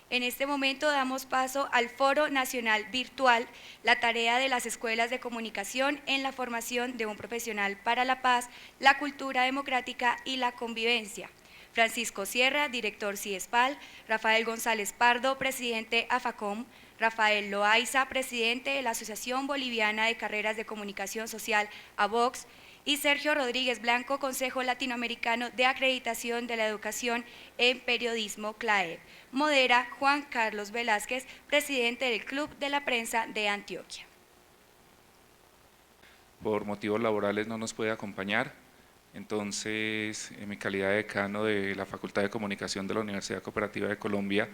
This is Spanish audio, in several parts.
En este momento damos paso al Foro Nacional Virtual, la tarea de las escuelas de comunicación en la formación de un profesional para la paz, la cultura democrática y la convivencia. Francisco Sierra, director CIESPAL, Rafael González Pardo, presidente AFACOM, Rafael Loaiza, presidente de la Asociación Boliviana de Carreras de Comunicación Social, ABOX, y Sergio Rodríguez Blanco, Consejo Latinoamericano de Acreditación de la Educación en Periodismo, CLAEP. Modera Juan Carlos Velázquez, presidente del Club de la Prensa de Antioquia. Por motivos laborales no nos puede acompañar, entonces en mi calidad de decano de la Facultad de Comunicación de la Universidad Cooperativa de Colombia,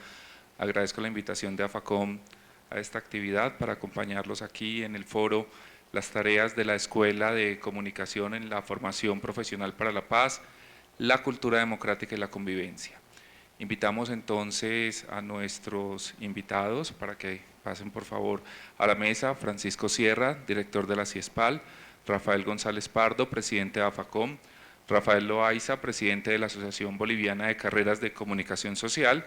agradezco la invitación de AFACOM a esta actividad para acompañarlos aquí en el foro Las tareas de la Escuela de Comunicación en la Formación Profesional para la Paz, la Cultura Democrática y la Convivencia. Invitamos entonces a nuestros invitados para que pasen por favor a la mesa: Francisco Sierra, director de la CIESPAL, Rafael González Pardo, presidente de AFACOM, Rafael Loaiza, presidente de la Asociación Boliviana de Carreras de Comunicación Social,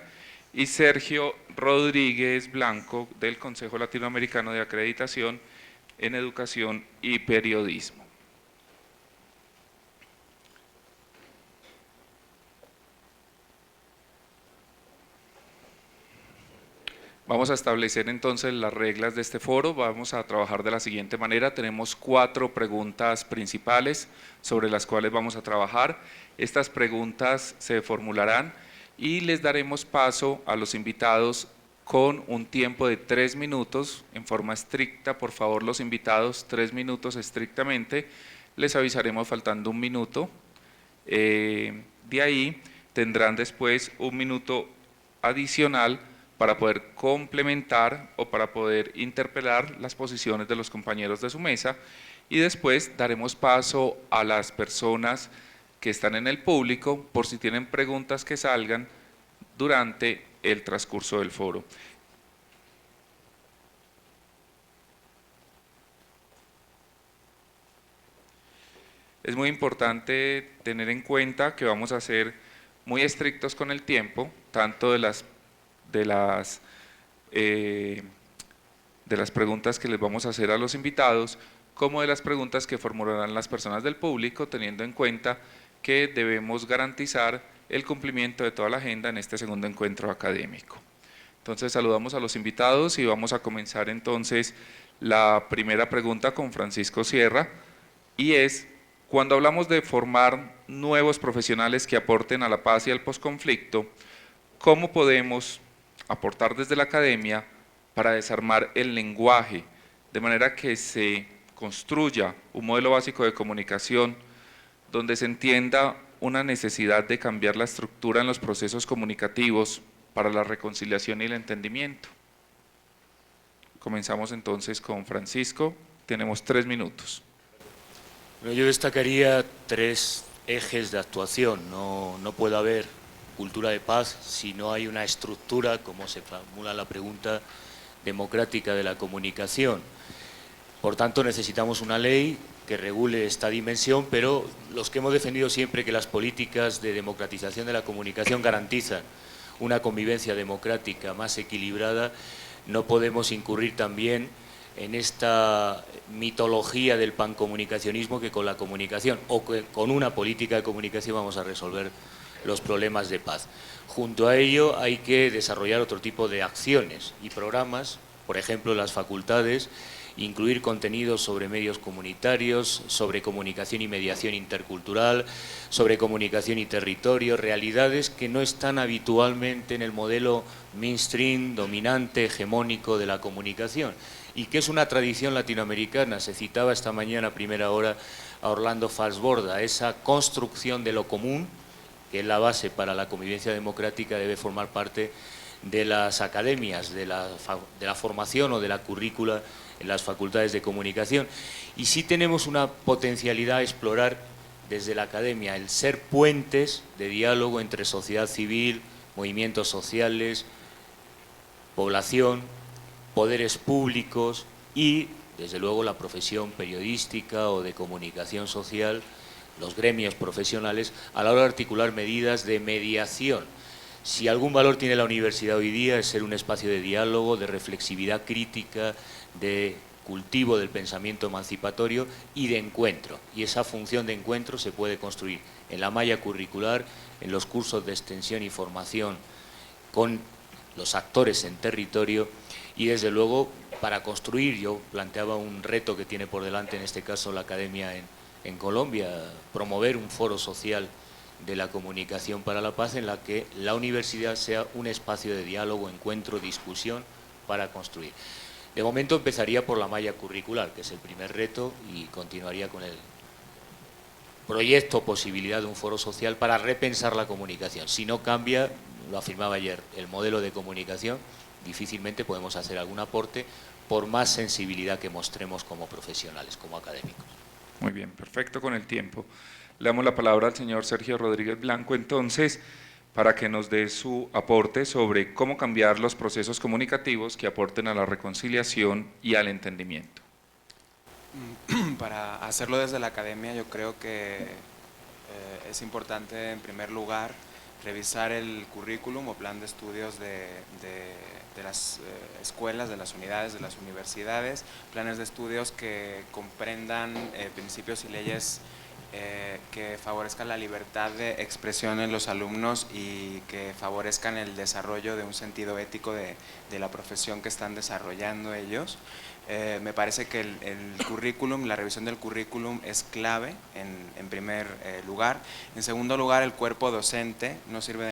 y Sergio Rodríguez Blanco del Consejo Latinoamericano de Acreditación en Educación y Periodismo. Vamos a establecer entonces las reglas de este foro. Vamos a trabajar de la siguiente manera: tenemos 4 preguntas principales sobre las cuales vamos a trabajar. Estas preguntas se formularán y les daremos paso a los invitados con un tiempo de 3 minutos en forma estricta. Por favor, los invitados, 3 minutos estrictamente. Les avisaremos faltando 1 minuto. De ahí tendrán después 1 minuto adicional para poder complementar o para poder interpelar las posiciones de los compañeros de su mesa, y después daremos paso a las personas que están en el público por si tienen preguntas que salgan durante el transcurso del foro. Es muy importante tener en cuenta que vamos a ser muy estrictos con el tiempo, tanto de las preguntas que les vamos a hacer a los invitados, como de las preguntas que formularán las personas del público, teniendo en cuenta que debemos garantizar el cumplimiento de toda la agenda en este segundo encuentro académico. Entonces saludamos a los invitados y vamos a comenzar entonces la primera pregunta con Francisco Sierra, y es: cuando hablamos de formar nuevos profesionales que aporten a la paz y al posconflicto, ¿cómo podemos aportar desde la academia para desarmar el lenguaje, de manera que se construya un modelo básico de comunicación donde se entienda una necesidad de cambiar la estructura en los procesos comunicativos para la reconciliación y el entendimiento? Comenzamos entonces con Francisco, tenemos 3 minutos. Bueno, yo destacaría 3 ejes de actuación. No puede haber cultura de paz si no hay una estructura, como se formula la pregunta, democrática de la comunicación. Por tanto, necesitamos una ley que regule esta dimensión, pero los que hemos defendido siempre que las políticas de democratización de la comunicación garantizan una convivencia democrática más equilibrada, no podemos incurrir también en esta mitología del pancomunicacionismo, que con la comunicación o con una política de comunicación vamos a resolver los problemas de paz. Junto a ello hay que desarrollar otro tipo de acciones y programas, por ejemplo en las facultades, incluir contenidos sobre medios comunitarios, sobre comunicación y mediación intercultural, sobre comunicación y territorio, realidades que no están habitualmente en el modelo mainstream, dominante, hegemónico de la comunicación, y que es una tradición latinoamericana. Se citaba esta mañana a primera hora a Orlando Falsborda. Esa construcción de lo común, que es la base para la convivencia democrática, debe formar parte de las academias, de la formación o de la currícula en las facultades de comunicación. Y sí tenemos una potencialidad a explorar desde la academia, el ser puentes de diálogo entre sociedad civil, movimientos sociales, población, poderes públicos y, desde luego, la profesión periodística o de comunicación social, los gremios profesionales, a la hora de articular medidas de mediación. Si algún valor tiene la universidad hoy día es ser un espacio de diálogo, de reflexividad crítica, de cultivo del pensamiento emancipatorio y de encuentro. Y esa función de encuentro se puede construir en la malla curricular, en los cursos de extensión y formación con los actores en territorio y desde luego para construir, yo planteaba un reto que tiene por delante en este caso la Academia en Colombia, promover un foro social de la comunicación para la paz en la que la universidad sea un espacio de diálogo, encuentro, discusión para construir. De momento empezaría por la malla curricular, que es el primer reto, y continuaría con el proyecto, posibilidad de un foro social para repensar la comunicación. Si no cambia, lo afirmaba ayer, el modelo de comunicación, difícilmente podemos hacer algún aporte por más sensibilidad que mostremos como profesionales, como académicos. Muy bien, perfecto con el tiempo. Le damos la palabra al señor Sergio Rodríguez Blanco, entonces, para que nos dé su aporte sobre cómo cambiar los procesos comunicativos que aporten a la reconciliación y al entendimiento. Para hacerlo desde la academia, yo creo que es importante, en primer lugar, revisar el currículum o plan de estudios de las escuelas, de las unidades, de las universidades, planes de estudios que comprendan principios y leyes que favorezcan la libertad de expresión en los alumnos y que favorezcan el desarrollo de un sentido ético de la profesión que están desarrollando ellos. Me parece que el currículum, la revisión del currículum es clave en primer lugar. En segundo lugar, el cuerpo docente no sirve de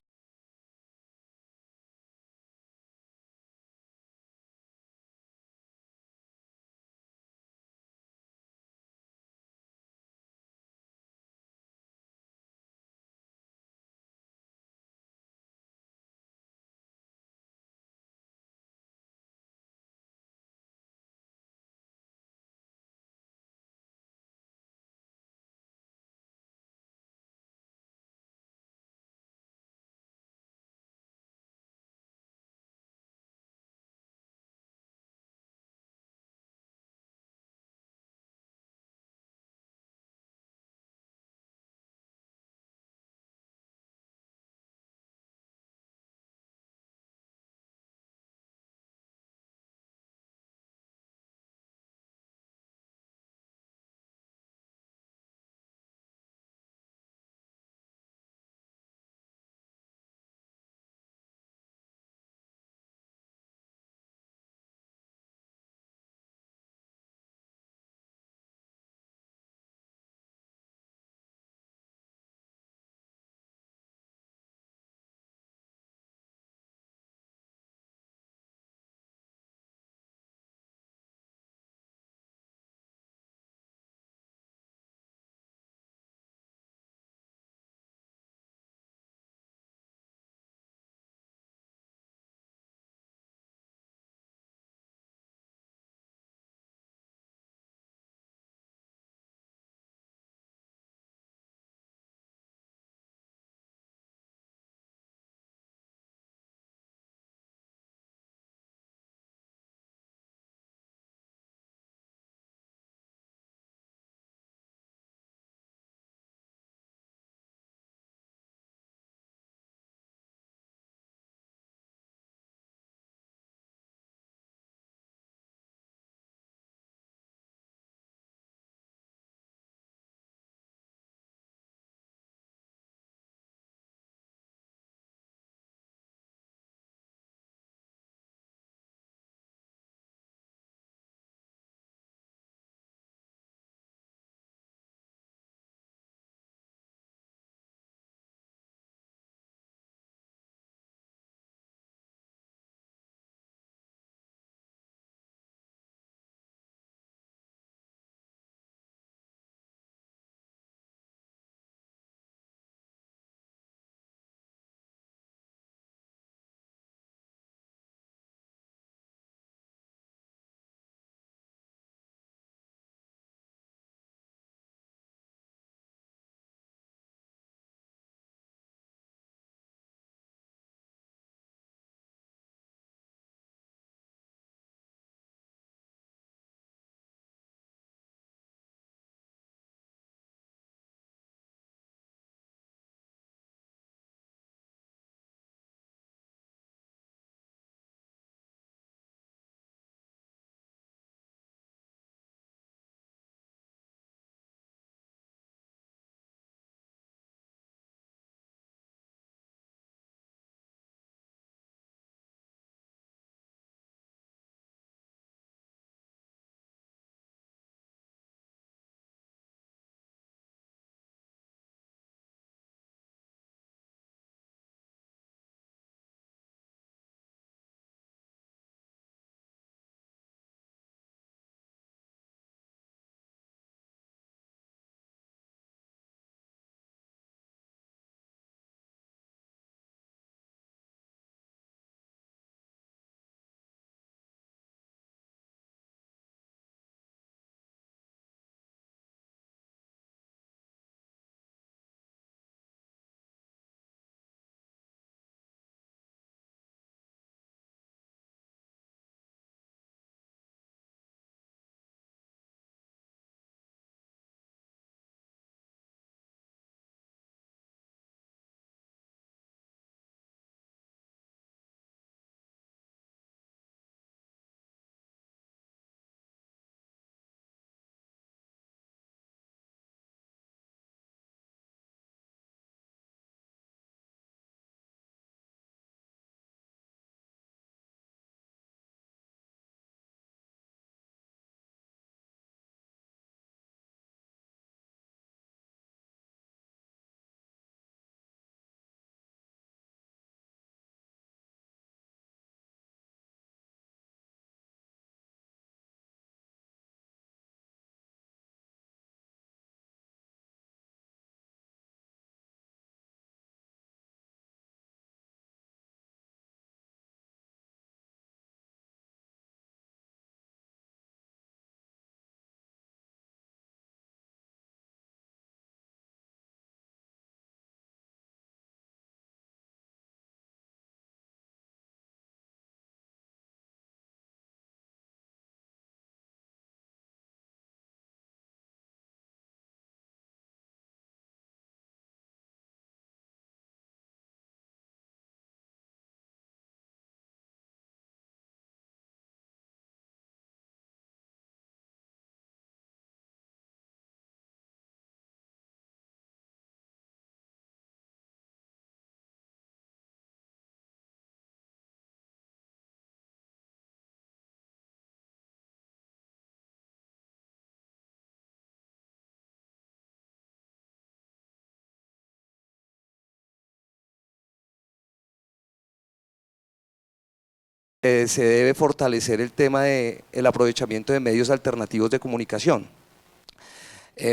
se debe fortalecer el tema del aprovechamiento de medios alternativos de comunicación.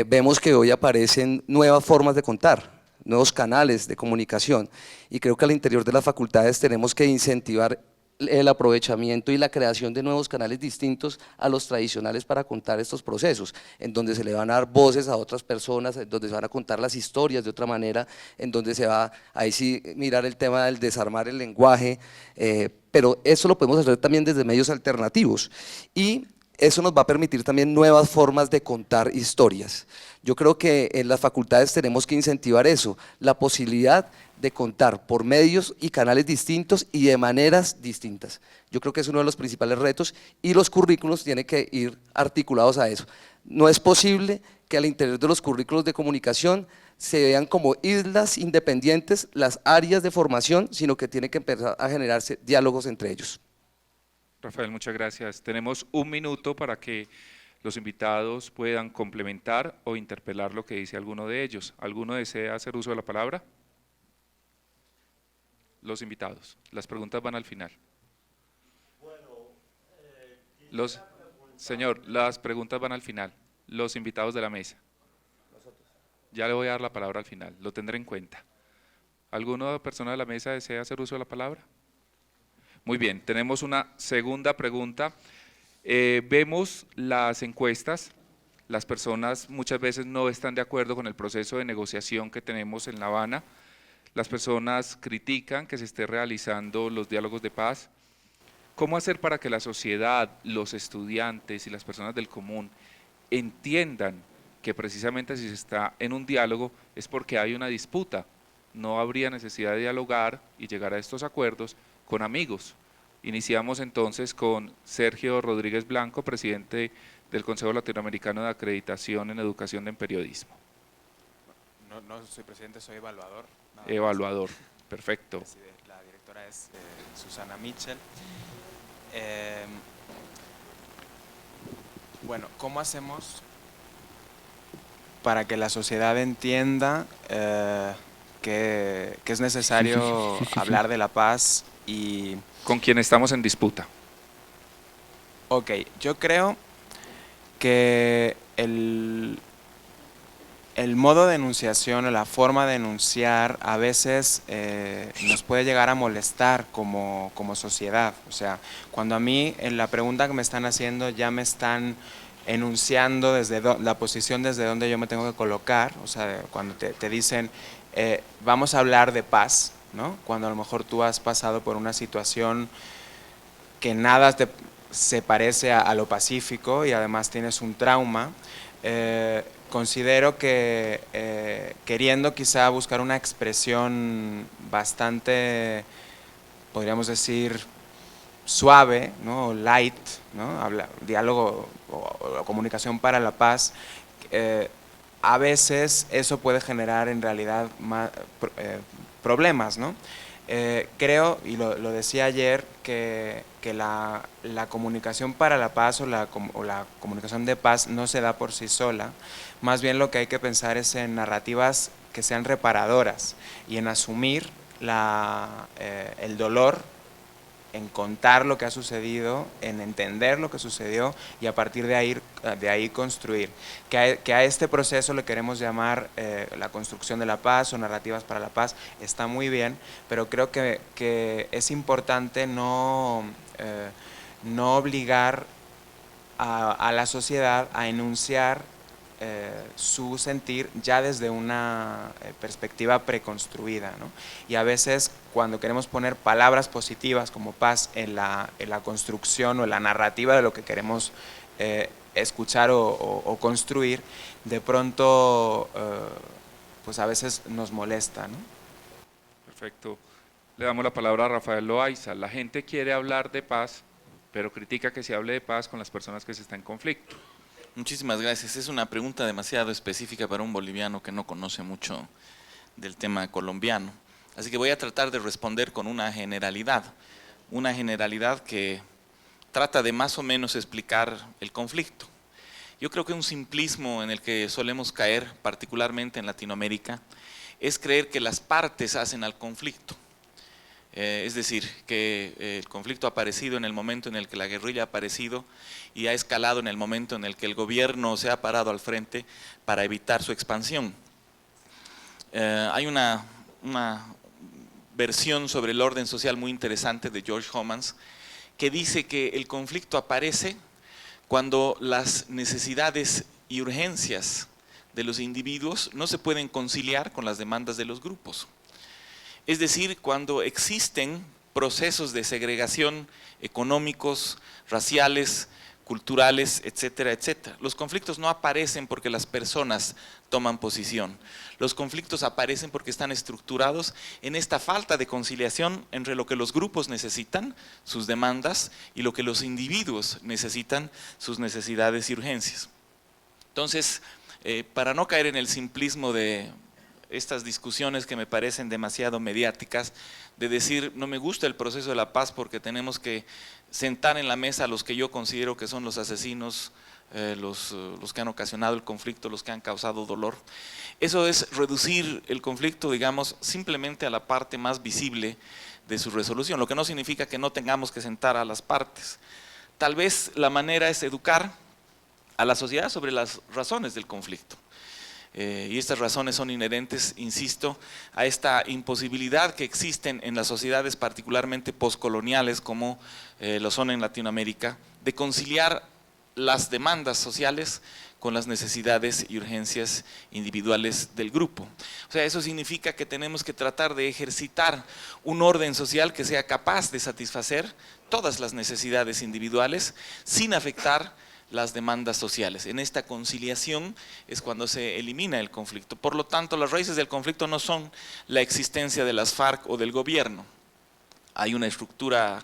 Vemos que hoy aparecen nuevas formas de contar, nuevos canales de comunicación, y creo que al interior de las facultades tenemos que incentivar el aprovechamiento y la creación de nuevos canales distintos a los tradicionales para contar estos procesos, en donde se le van a dar voces a otras personas, en donde se van a contar las historias de otra manera, en donde se va, ahí sí, mirar el tema del desarmar el lenguaje, pero eso lo podemos hacer también desde medios alternativos, y eso nos va a permitir también nuevas formas de contar historias. Yo creo que en las facultades tenemos que incentivar eso, la posibilidad de contar por medios y canales distintos y de maneras distintas. Yo creo que es uno de los principales retos y los currículos tienen que ir articulados a eso. No es posible que al interior de los currículos de comunicación se vean como islas independientes las áreas de formación, sino que tiene que empezar a generarse diálogos entre ellos. Rafael, muchas gracias. Tenemos un minuto para que los invitados puedan complementar o interpelar lo que dice alguno de ellos. ¿Alguno desea hacer uso de la palabra? Los invitados. Las preguntas van al final. Señor, las preguntas van al final. Los invitados de la mesa. Ya le voy a dar la palabra al final, lo tendré en cuenta. ¿Alguna persona de la mesa desea hacer uso de la palabra? Muy bien, tenemos una segunda pregunta. Vemos las encuestas, las personas muchas veces no están de acuerdo con el proceso de negociación que tenemos en La Habana, las personas critican que se esté realizando los diálogos de paz. ¿Cómo hacer para que la sociedad, los estudiantes y las personas del común entiendan que precisamente si se está en un diálogo es porque hay una disputa? No habría necesidad de dialogar y llegar a estos acuerdos con amigos. Iniciamos entonces con Sergio Rodríguez Blanco, presidente del Consejo Latinoamericano de Acreditación en Educación en Periodismo. No soy presidente, soy evaluador. Evaluador, perfecto. La directora es Susana Mitchell. Bueno, ¿cómo hacemos para que la sociedad entienda que es necesario hablar de la paz y… ¿Con quién estamos en disputa? Ok, yo creo que el modo de enunciación o la forma de enunciar a veces nos puede llegar a molestar como sociedad. O sea, cuando a mí en la pregunta que me están haciendo ya me están enunciando desde la posición desde donde yo me tengo que colocar, o sea, cuando te dicen vamos a hablar de paz, ¿no? Cuando a lo mejor tú has pasado por una situación que nada se parece a lo pacífico y además tienes un trauma, considero que queriendo quizá buscar una expresión bastante, podríamos decir, suave, ¿no? Light, ¿no? Diálogo o comunicación para la paz, a veces eso puede generar en realidad problemas, ¿no? Creo, y lo decía ayer, que la comunicación para la paz o la comunicación de paz no se da por sí sola, más bien lo que hay que pensar es en narrativas que sean reparadoras y en asumir el dolor, en contar lo que ha sucedido, en entender lo que sucedió y a partir de ahí construir. Que a este proceso le queremos llamar la construcción de la paz o narrativas para la paz, está muy bien, pero creo que es importante no obligar a la sociedad a enunciar su sentir ya desde una perspectiva preconstruida, ¿no? Y a veces cuando queremos poner palabras positivas como paz en la construcción o en la narrativa de lo que queremos escuchar o construir, de pronto pues a veces nos molesta, ¿no? Perfecto. Le damos la palabra a Rafael Loaiza. La gente quiere hablar de paz, pero critica que se hable de paz con las personas que se están en conflicto. Muchísimas gracias. Es una pregunta demasiado específica para un boliviano que no conoce mucho del tema colombiano. Así que voy a tratar de responder con una generalidad que trata de más o menos explicar el conflicto. Yo creo que un simplismo en el que solemos caer, particularmente en Latinoamérica, es creer que las partes hacen al conflicto. Es decir, que el conflicto ha aparecido en el momento en el que la guerrilla ha aparecido y ha escalado en el momento en el que el gobierno se ha parado al frente para evitar su expansión. Hay una versión sobre el orden social muy interesante de George Homans que dice que el conflicto aparece cuando las necesidades y urgencias de los individuos no se pueden conciliar con las demandas de los grupos. Es decir, cuando existen procesos de segregación económicos, raciales, culturales, etcétera, etcétera. Los conflictos no aparecen porque las personas toman posición. Los conflictos aparecen porque están estructurados en esta falta de conciliación entre lo que los grupos necesitan, sus demandas, y lo que los individuos necesitan, sus necesidades y urgencias. Entonces, para no caer en el simplismo de estas discusiones que me parecen demasiado mediáticas, de decir no me gusta el proceso de la paz porque tenemos que sentar en la mesa a los que yo considero que son los asesinos, los que han ocasionado el conflicto, los que han causado dolor. Eso es reducir el conflicto, digamos, simplemente a la parte más visible de su resolución, lo que no significa que no tengamos que sentar a las partes. Tal vez la manera es educar a la sociedad sobre las razones del conflicto. Y estas razones son inherentes, insisto, a esta imposibilidad que existen en las sociedades particularmente postcoloniales como lo son en Latinoamérica, de conciliar las demandas sociales con las necesidades y urgencias individuales del grupo. O sea, eso significa que tenemos que tratar de ejercitar un orden social que sea capaz de satisfacer todas las necesidades individuales sin afectar las demandas sociales. En esta conciliación es cuando se elimina el conflicto. Por lo tanto, las raíces del conflicto no son la existencia de las FARC o del gobierno. Hay una estructuración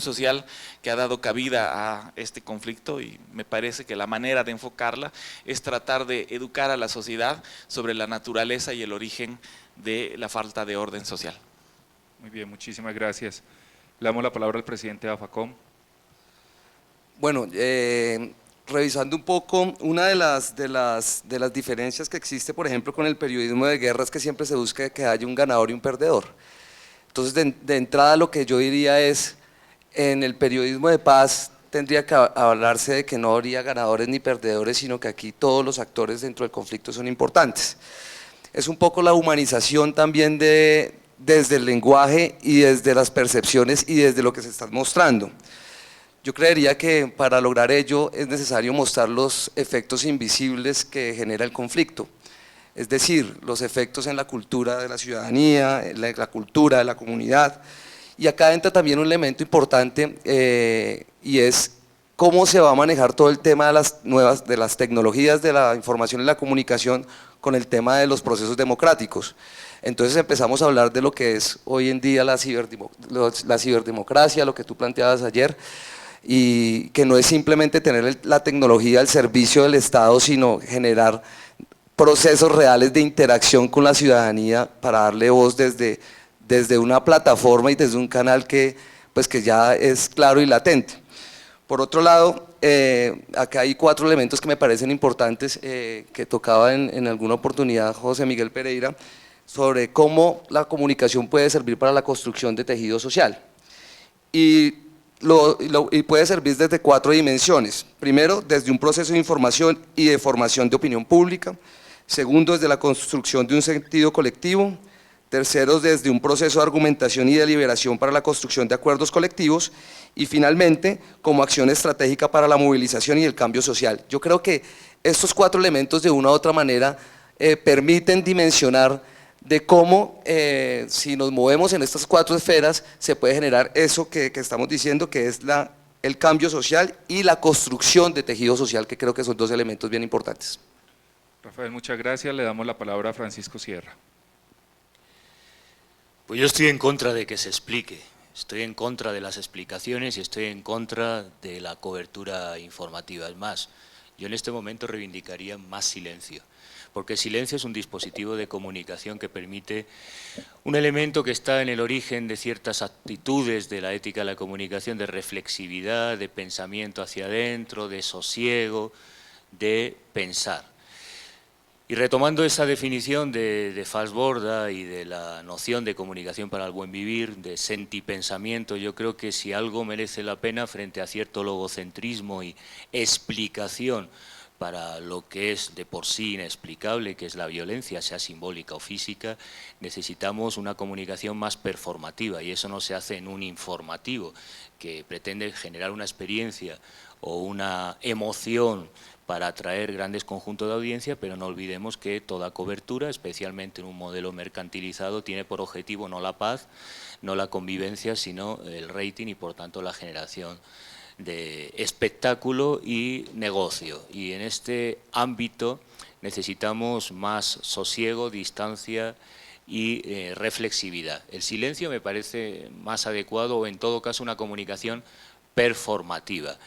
social que ha dado cabida a este conflicto y me parece que la manera de enfocarla es tratar de educar a la sociedad sobre la naturaleza y el origen de la falta de orden social. Muy bien, muchísimas gracias. Le damos la palabra al presidente de AFACOM. Bueno, revisando un poco, una de las diferencias que existe, por ejemplo, con el periodismo de guerra es que siempre se busca que haya un ganador y un perdedor. Entonces, de entrada lo que yo diría es, en el periodismo de paz tendría que hablarse de que no habría ganadores ni perdedores, sino que aquí todos los actores dentro del conflicto son importantes. Es un poco la humanización también desde el lenguaje y desde las percepciones y desde lo que se está mostrando. Yo creería que para lograr ello es necesario mostrar los efectos invisibles que genera el conflicto, es decir, los efectos en la cultura de la ciudadanía, en la cultura de la comunidad. Y acá entra también un elemento importante y es cómo se va a manejar todo el tema de las tecnologías de la información y la comunicación con el tema de los procesos democráticos. Entonces empezamos a hablar de lo que es hoy en día la ciberdemocracia, lo que tú planteabas ayer, y que no es simplemente tener la tecnología al servicio del Estado, sino generar procesos reales de interacción con la ciudadanía para darle voz desde una plataforma y desde un canal que ya es claro y latente. Por otro lado, acá hay 4 elementos que me parecen importantes que tocaba en alguna oportunidad José Miguel Pereira, sobre cómo la comunicación puede servir para la construcción de tejido social. Y puede servir desde 4 dimensiones. Primero, desde un proceso de información y de formación de opinión pública. Segundo, desde la construcción de un sentido colectivo. Tercero, desde un proceso de argumentación y deliberación para la construcción de acuerdos colectivos. Y finalmente, como acción estratégica para la movilización y el cambio social. Yo creo que estos 4 elementos de una u otra manera permiten dimensionar de cómo si nos movemos en estas 4 esferas se puede generar eso que estamos diciendo, que es el cambio social y la construcción de tejido social, que creo que son 2 elementos bien importantes. Rafael, muchas gracias. Le damos la palabra a Francisco Sierra. Pues yo estoy en contra de que se explique, estoy en contra de las explicaciones y estoy en contra de la cobertura informativa. Es más, yo en este momento reivindicaría más silencio, porque el silencio es un dispositivo de comunicación que permite un elemento que está en el origen de ciertas actitudes de la ética de la comunicación, de reflexividad, de pensamiento hacia adentro, de sosiego, de pensar. Y retomando esa definición de Fassborda y de la noción de comunicación para el buen vivir, de sentipensamiento, yo creo que si algo merece la pena frente a cierto logocentrismo y explicación para lo que es de por sí inexplicable, que es la violencia, sea simbólica o física, necesitamos una comunicación más performativa, y eso no se hace en un informativo que pretende generar una experiencia o una emoción para atraer grandes conjuntos de audiencia, pero no olvidemos que toda cobertura, especialmente en un modelo mercantilizado, tiene por objetivo no la paz, no la convivencia, sino el rating y por tanto la generación de espectáculo y negocio. Y en este ámbito necesitamos más sosiego, distancia y reflexividad. El silencio me parece más adecuado, o en todo caso una comunicación performativa.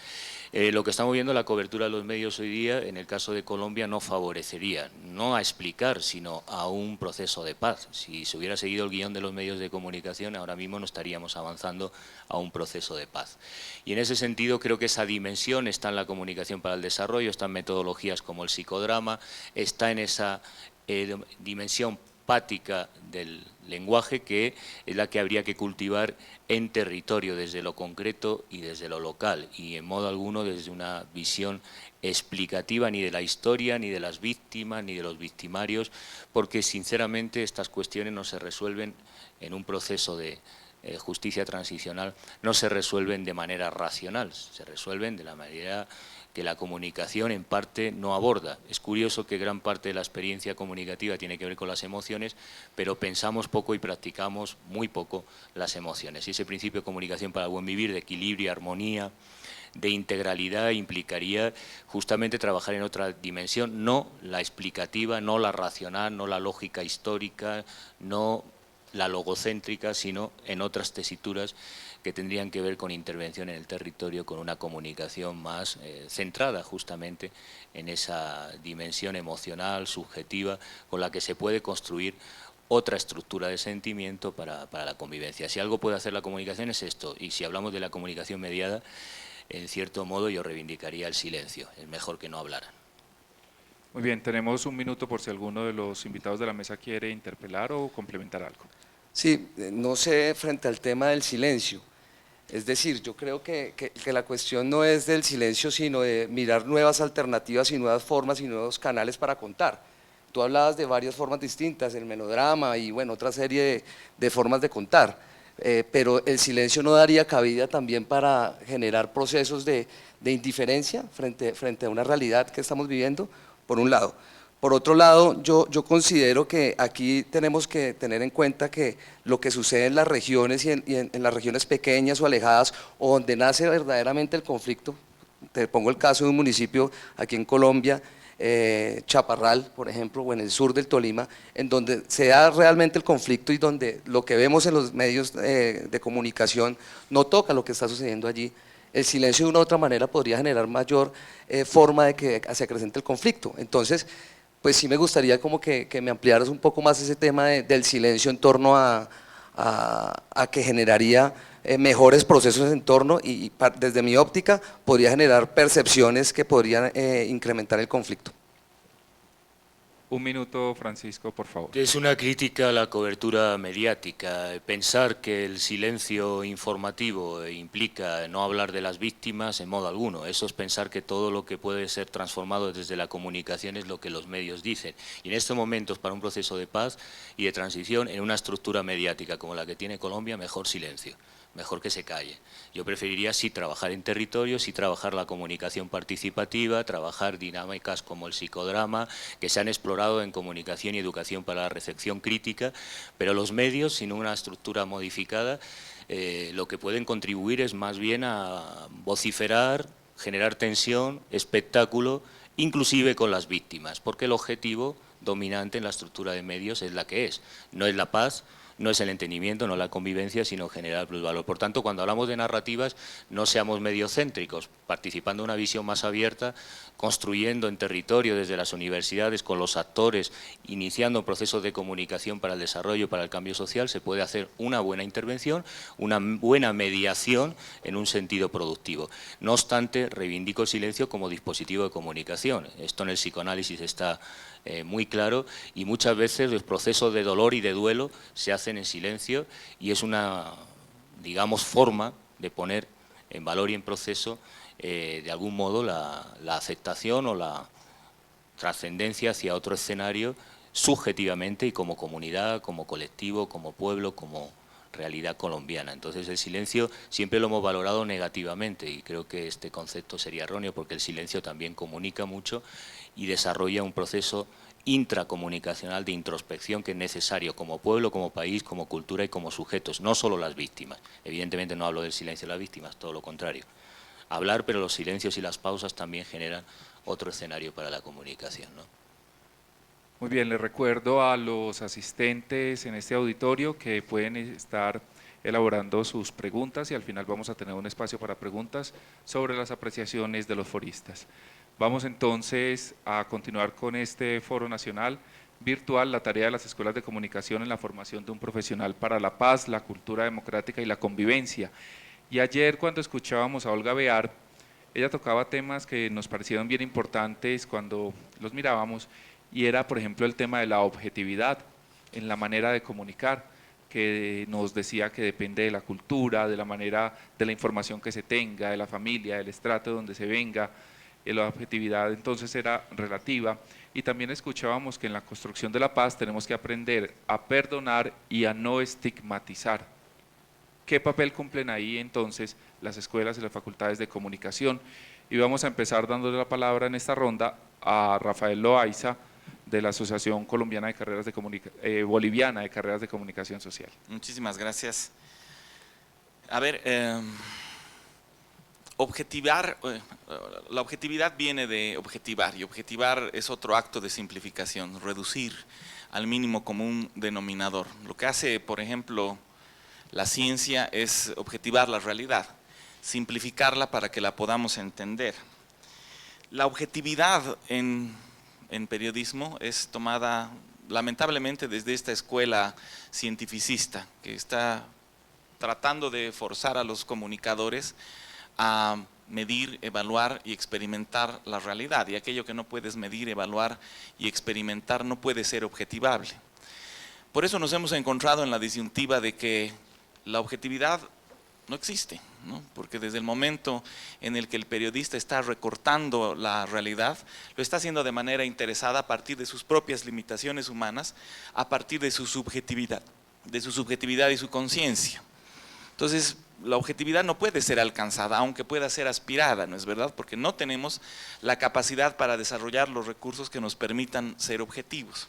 Lo que estamos viendo, la cobertura de los medios hoy día, en el caso de Colombia, no favorecería, no a explicar, sino a un proceso de paz. Si se hubiera seguido el guión de los medios de comunicación, ahora mismo no estaríamos avanzando a un proceso de paz. Y en ese sentido creo que esa dimensión está en la comunicación para el desarrollo, está en metodologías como el psicodrama, está en esa dimensión pática del lenguaje, que es la que habría que cultivar en territorio, desde lo concreto y desde lo local, y en modo alguno desde una visión explicativa ni de la historia, ni de las víctimas, ni de los victimarios, porque sinceramente estas cuestiones no se resuelven en un proceso de justicia transicional, no se resuelven de manera racional, se resuelven de la manera que la comunicación en parte no aborda. Es curioso que gran parte de la experiencia comunicativa tiene que ver con las emociones, pero pensamos poco y practicamos muy poco las emociones. Y ese principio de comunicación para el buen vivir, de equilibrio, armonía, de integralidad, implicaría justamente trabajar en otra dimensión, no la explicativa, no la racional, no la lógica histórica, no la logocéntrica, sino en otras tesituras que tendrían que ver con intervención en el territorio, con una comunicación más centrada justamente en esa dimensión emocional, subjetiva, con la que se puede construir otra estructura de sentimiento para la convivencia. Si algo puede hacer la comunicación es esto, y si hablamos de la comunicación mediada, en cierto modo yo reivindicaría el silencio, es mejor que no hablaran. Muy bien, tenemos un minuto por si alguno de los invitados de la mesa quiere interpelar o complementar algo. Sí, no sé, frente al tema del silencio, es decir, yo creo que la cuestión no es del silencio, sino de mirar nuevas alternativas y nuevas formas y nuevos canales para contar. Tú hablabas de varias formas distintas, el melodrama y bueno, otra serie de formas de contar, pero el silencio no daría cabida también para generar procesos de indiferencia frente a una realidad que estamos viviendo, por un lado. Por otro lado, yo considero que aquí tenemos que tener en cuenta que lo que sucede en las regiones y en las regiones pequeñas o alejadas, o donde nace verdaderamente el conflicto, te pongo el caso de un municipio aquí en Colombia, Chaparral, por ejemplo, o en el sur del Tolima, en donde se da realmente el conflicto y donde lo que vemos en los medios de comunicación no toca lo que está sucediendo allí. El silencio de una u otra manera podría generar mayor forma de que se acrecente el conflicto. Entonces, pues sí me gustaría como que me ampliaras un poco más ese tema del silencio en torno a que generaría mejores procesos en torno y desde mi óptica podría generar percepciones que podrían incrementar el conflicto. Un minuto, Francisco, por favor. Es una crítica a la cobertura mediática. Pensar que el silencio informativo implica no hablar de las víctimas en modo alguno. Eso es pensar que todo lo que puede ser transformado desde la comunicación es lo que los medios dicen. Y en estos momentos, para un proceso de paz y de transición, en una estructura mediática como la que tiene Colombia, mejor silencio. Mejor que se calle. Yo preferiría sí trabajar en territorio, sí trabajar la comunicación participativa, trabajar dinámicas como el psicodrama, que se han explorado en comunicación y educación para la recepción crítica, pero los medios, sin una estructura modificada, lo que pueden contribuir es más bien a vociferar, generar tensión, espectáculo, inclusive con las víctimas, porque el objetivo dominante en la estructura de medios es la que es, no es la paz, no es el entendimiento, no la convivencia, sino generar plusvalor. Por tanto, cuando hablamos de narrativas, no seamos mediocéntricos, participando de una visión más abierta, construyendo en territorio desde las universidades, con los actores, iniciando procesos de comunicación para el desarrollo, para el cambio social, se puede hacer una buena intervención, una buena mediación en un sentido productivo. No obstante, reivindico el silencio como dispositivo de comunicación. Esto en el psicoanálisis está muy claro, y muchas veces los procesos de dolor y de duelo se hacen en silencio, y es una, digamos, forma de poner en valor y en proceso de algún modo la aceptación o la trascendencia hacia otro escenario subjetivamente y como comunidad, como colectivo, como pueblo, como realidad colombiana. Entonces el silencio siempre lo hemos valorado negativamente, y creo que este concepto sería erróneo, porque el silencio también comunica mucho y desarrolla un proceso intracomunicacional de introspección que es necesario como pueblo, como país, como cultura y como sujetos, no solo las víctimas. Evidentemente no hablo del silencio de las víctimas, todo lo contrario. Hablar, pero los silencios y las pausas también generan otro escenario para la comunicación, ¿no? Muy bien, les recuerdo a los asistentes en este auditorio que pueden estar elaborando sus preguntas, y al final vamos a tener un espacio para preguntas sobre las apreciaciones de los foristas. Vamos entonces a continuar con este foro nacional virtual, la tarea de las escuelas de comunicación en la formación de un profesional para la paz, la cultura democrática y la convivencia. Y ayer, cuando escuchábamos a Olga Bear, ella tocaba temas que nos parecieron bien importantes cuando los mirábamos, y era, por ejemplo, el tema de la objetividad en la manera de comunicar, que nos decía que depende de la cultura, de la manera, de la información que se tenga, de la familia, del estrato donde se venga. La objetividad entonces era relativa, y también escuchábamos que en la construcción de la paz tenemos que aprender a perdonar y a no estigmatizar. ¿Qué papel cumplen ahí entonces las escuelas y las facultades de comunicación? Y vamos a empezar dándole la palabra en esta ronda a Rafael Loaiza, de la Asociación Colombiana de Carreras de Boliviana de Carreras de Comunicación Social. Muchísimas gracias. A ver, objetivar, la objetividad viene de objetivar, y objetivar es otro acto de simplificación, reducir al mínimo común denominador. Lo que hace, por ejemplo, la ciencia es objetivar la realidad, simplificarla para que la podamos entender. La objetividad en periodismo es tomada lamentablemente desde esta escuela cientificista que está tratando de forzar a los comunicadores a medir, evaluar y experimentar la realidad, y aquello que no puedes medir, evaluar y experimentar no puede ser objetivable. Por eso nos hemos encontrado en la disyuntiva de que la objetividad no existe, ¿no? Porque desde el momento en el que el periodista está recortando la realidad, lo está haciendo de manera interesada a partir de sus propias limitaciones humanas, a partir de su subjetividad y su conciencia. Entonces, la objetividad no puede ser alcanzada, aunque pueda ser aspirada, ¿no es verdad? Porque no tenemos la capacidad para desarrollar los recursos que nos permitan ser objetivos.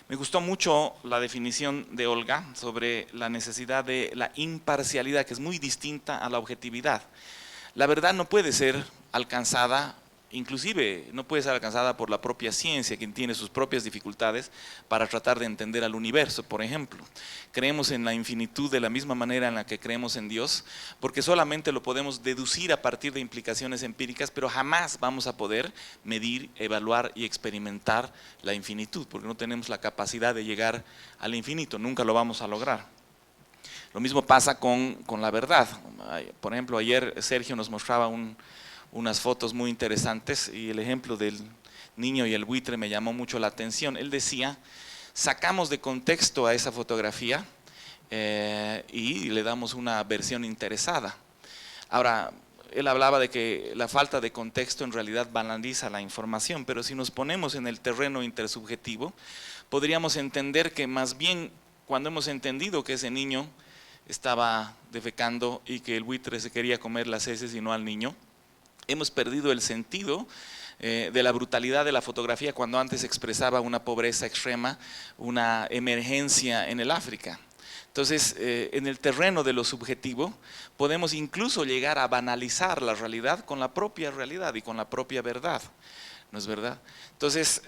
Me gustó mucho la definición de Olga sobre la necesidad de la imparcialidad, que es muy distinta a la objetividad. La verdad no puede ser alcanzada, inclusive no puede ser alcanzada por la propia ciencia, quien tiene sus propias dificultades para tratar de entender al universo, por ejemplo. Creemos en la infinitud de la misma manera en la que creemos en Dios, porque solamente lo podemos deducir a partir de implicaciones empíricas, pero jamás vamos a poder medir, evaluar y experimentar la infinitud, porque no tenemos la capacidad de llegar al infinito, nunca lo vamos a lograr. Lo mismo pasa con la verdad. Por ejemplo, ayer Sergio nos mostraba unas fotos muy interesantes, y el ejemplo del niño y el buitre me llamó mucho la atención. Él decía, sacamos de contexto a esa fotografía y le damos una versión interesada. Ahora, él hablaba de que la falta de contexto en realidad banaliza la información, pero si nos ponemos en el terreno intersubjetivo, podríamos entender que más bien cuando hemos entendido que ese niño estaba defecando y que el buitre se quería comer las heces y no al niño, hemos perdido el sentido de la brutalidad de la fotografía, cuando antes expresaba una pobreza extrema, una emergencia en el África. Entonces, en el terreno de lo subjetivo, podemos incluso llegar a banalizar la realidad con la propia realidad y con la propia verdad, ¿no es verdad? Entonces,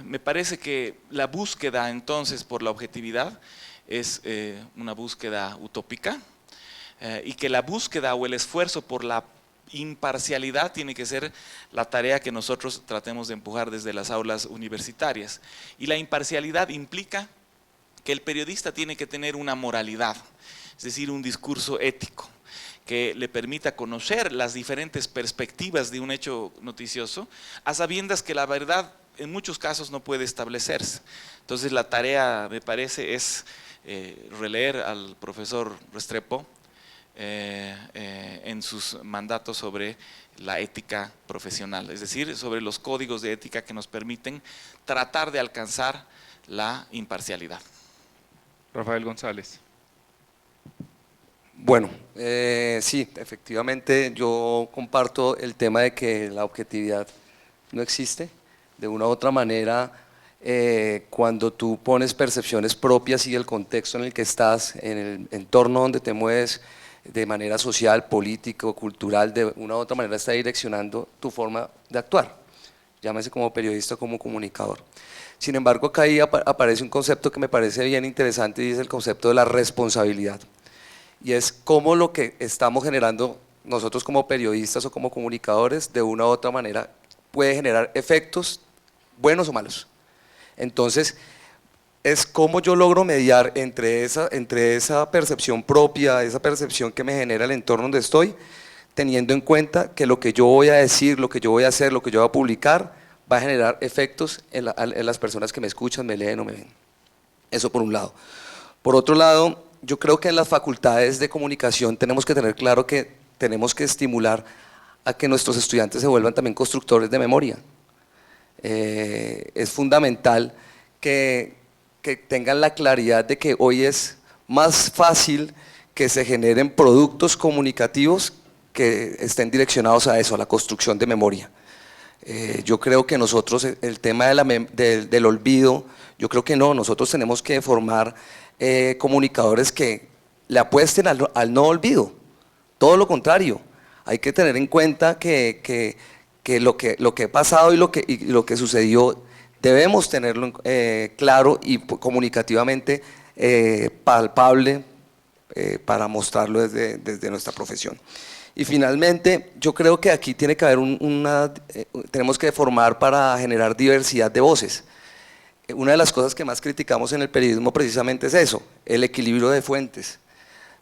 me parece que la búsqueda entonces por la objetividad es una búsqueda utópica, y que la búsqueda o el esfuerzo por la imparcialidad tiene que ser la tarea que nosotros tratemos de empujar desde las aulas universitarias. Y la imparcialidad implica que el periodista tiene que tener una moralidad, es decir, un discurso ético que le permita conocer las diferentes perspectivas de un hecho noticioso, a sabiendas que la verdad en muchos casos no puede establecerse. Entonces la tarea, me parece, es releer al profesor Restrepo en sus mandatos sobre la ética profesional, es decir, sobre los códigos de ética que nos permiten tratar de alcanzar la imparcialidad. Rafael González. Bueno, sí, efectivamente yo comparto el tema de que la objetividad no existe. De una u otra manera, cuando tú pones percepciones propias y el contexto en el que estás, en el entorno donde te mueves, de manera social, político, cultural, de una u otra manera está direccionando tu forma de actuar, llámese como periodista o como comunicador. Sin embargo, acá ahí aparece un concepto que me parece bien interesante y es el concepto de la responsabilidad. Y es cómo lo que estamos generando nosotros como periodistas o como comunicadores, de una u otra manera, puede generar efectos buenos o malos. Entonces, es cómo yo logro mediar entre esa percepción propia, esa percepción que me genera el entorno donde estoy, teniendo en cuenta que lo que yo voy a decir, lo que yo voy a hacer, lo que yo voy a publicar, va a generar efectos en las personas que me escuchan, me leen o me ven. Eso por un lado. Por otro lado, yo creo que en las facultades de comunicación tenemos que tener claro que tenemos que estimular a que nuestros estudiantes se vuelvan también constructores de memoria. Es fundamental que tengan la claridad de que hoy es más fácil que se generen productos comunicativos que estén direccionados a eso, a la construcción de memoria. Yo creo que nosotros, el tema del olvido, yo creo que no, nosotros tenemos que formar comunicadores que le apuesten al no olvido, todo lo contrario, hay que tener en cuenta que lo que ha pasado y lo que sucedió debemos tenerlo claro y comunicativamente palpable para mostrarlo desde nuestra profesión. Y finalmente, yo creo que aquí tiene que haber tenemos que formar para generar diversidad de voces. Una de las cosas que más criticamos en el periodismo precisamente es eso, el equilibrio de fuentes.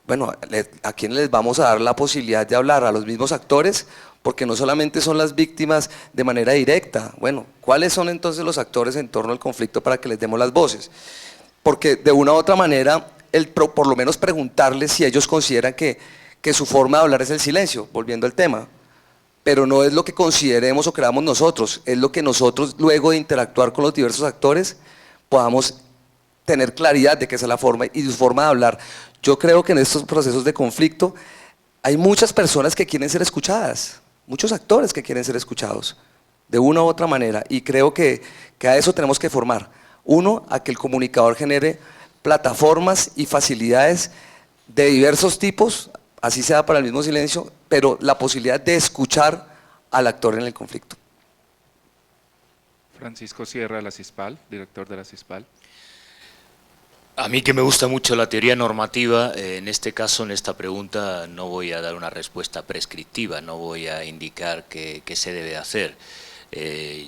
Bueno, ¿a quiénes les vamos a dar la posibilidad de hablar? ¿A los mismos actores? Porque no solamente son las víctimas de manera directa. Bueno, ¿cuáles son entonces los actores en torno al conflicto para que les demos las voces? Porque de una u otra manera, por lo menos preguntarles si ellos consideran que su forma de hablar es el silencio, volviendo al tema. Pero no es lo que consideremos o creamos nosotros, es lo que nosotros, luego de interactuar con los diversos actores, podamos tener claridad de que esa es la forma y su forma de hablar. Yo creo que en estos procesos de conflicto hay muchas personas que quieren ser escuchadas, muchos actores que quieren ser escuchados, de una u otra manera, y creo que a eso tenemos que formar. Uno, a que el comunicador genere plataformas y facilidades de diversos tipos, así sea para el mismo silencio, pero la posibilidad de escuchar al actor en el conflicto. Francisco Sierra de la CISPAL, director de la CISPAL. A mí que me gusta mucho la teoría normativa, en este caso, en esta pregunta, no voy a dar una respuesta prescriptiva, no voy a indicar qué se debe hacer.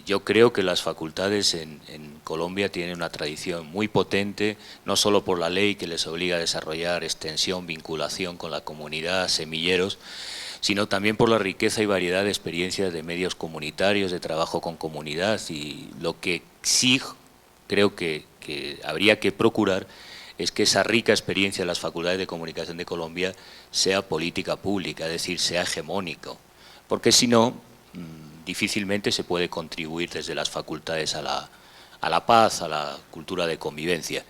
Yo creo que las facultades en Colombia tienen una tradición muy potente, no solo por la ley que les obliga a desarrollar extensión, vinculación con la comunidad, semilleros, sino también por la riqueza y variedad de experiencias de medios comunitarios, de trabajo con comunidad, y lo que sí creo que habría que procurar es que esa rica experiencia de las facultades de comunicación de Colombia sea política pública, es decir, sea hegemónico, porque si no, difícilmente se puede contribuir desde las facultades a la paz, a la cultura de convivencia.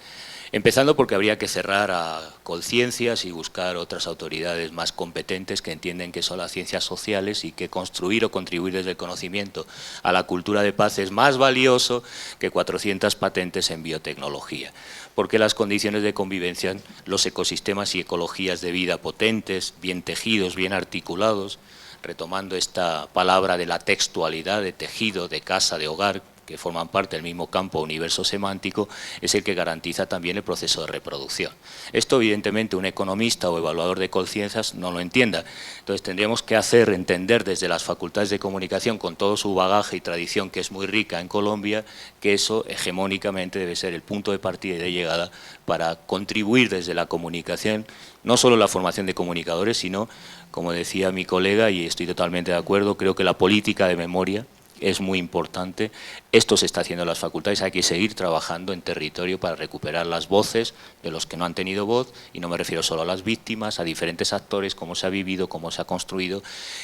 Empezando porque habría que cerrar a conciencias y buscar otras autoridades más competentes que entienden que son las ciencias sociales y que construir o contribuir desde el conocimiento a la cultura de paz es más valioso que 400 patentes en biotecnología. Porque las condiciones de convivencia, los ecosistemas y ecologías de vida potentes, bien tejidos, bien articulados, retomando esta palabra de la textualidad, de tejido, de casa, de hogar, que forman parte del mismo campo universo semántico, es el que garantiza también el proceso de reproducción. Esto evidentemente un economista o evaluador de conciencias no lo entienda. Entonces tendríamos que entender desde las facultades de comunicación, con todo su bagaje y tradición que es muy rica en Colombia, que eso hegemónicamente debe ser el punto de partida y de llegada para contribuir desde la comunicación, no solo la formación de comunicadores, sino, como decía mi colega, y estoy totalmente de acuerdo, creo que la política de memoria es muy importante. Esto se está haciendo en las facultades, hay que seguir trabajando en territorio para recuperar las voces de los que no han tenido voz, y no me refiero solo a las víctimas, a diferentes actores, cómo se ha vivido, cómo se ha construido,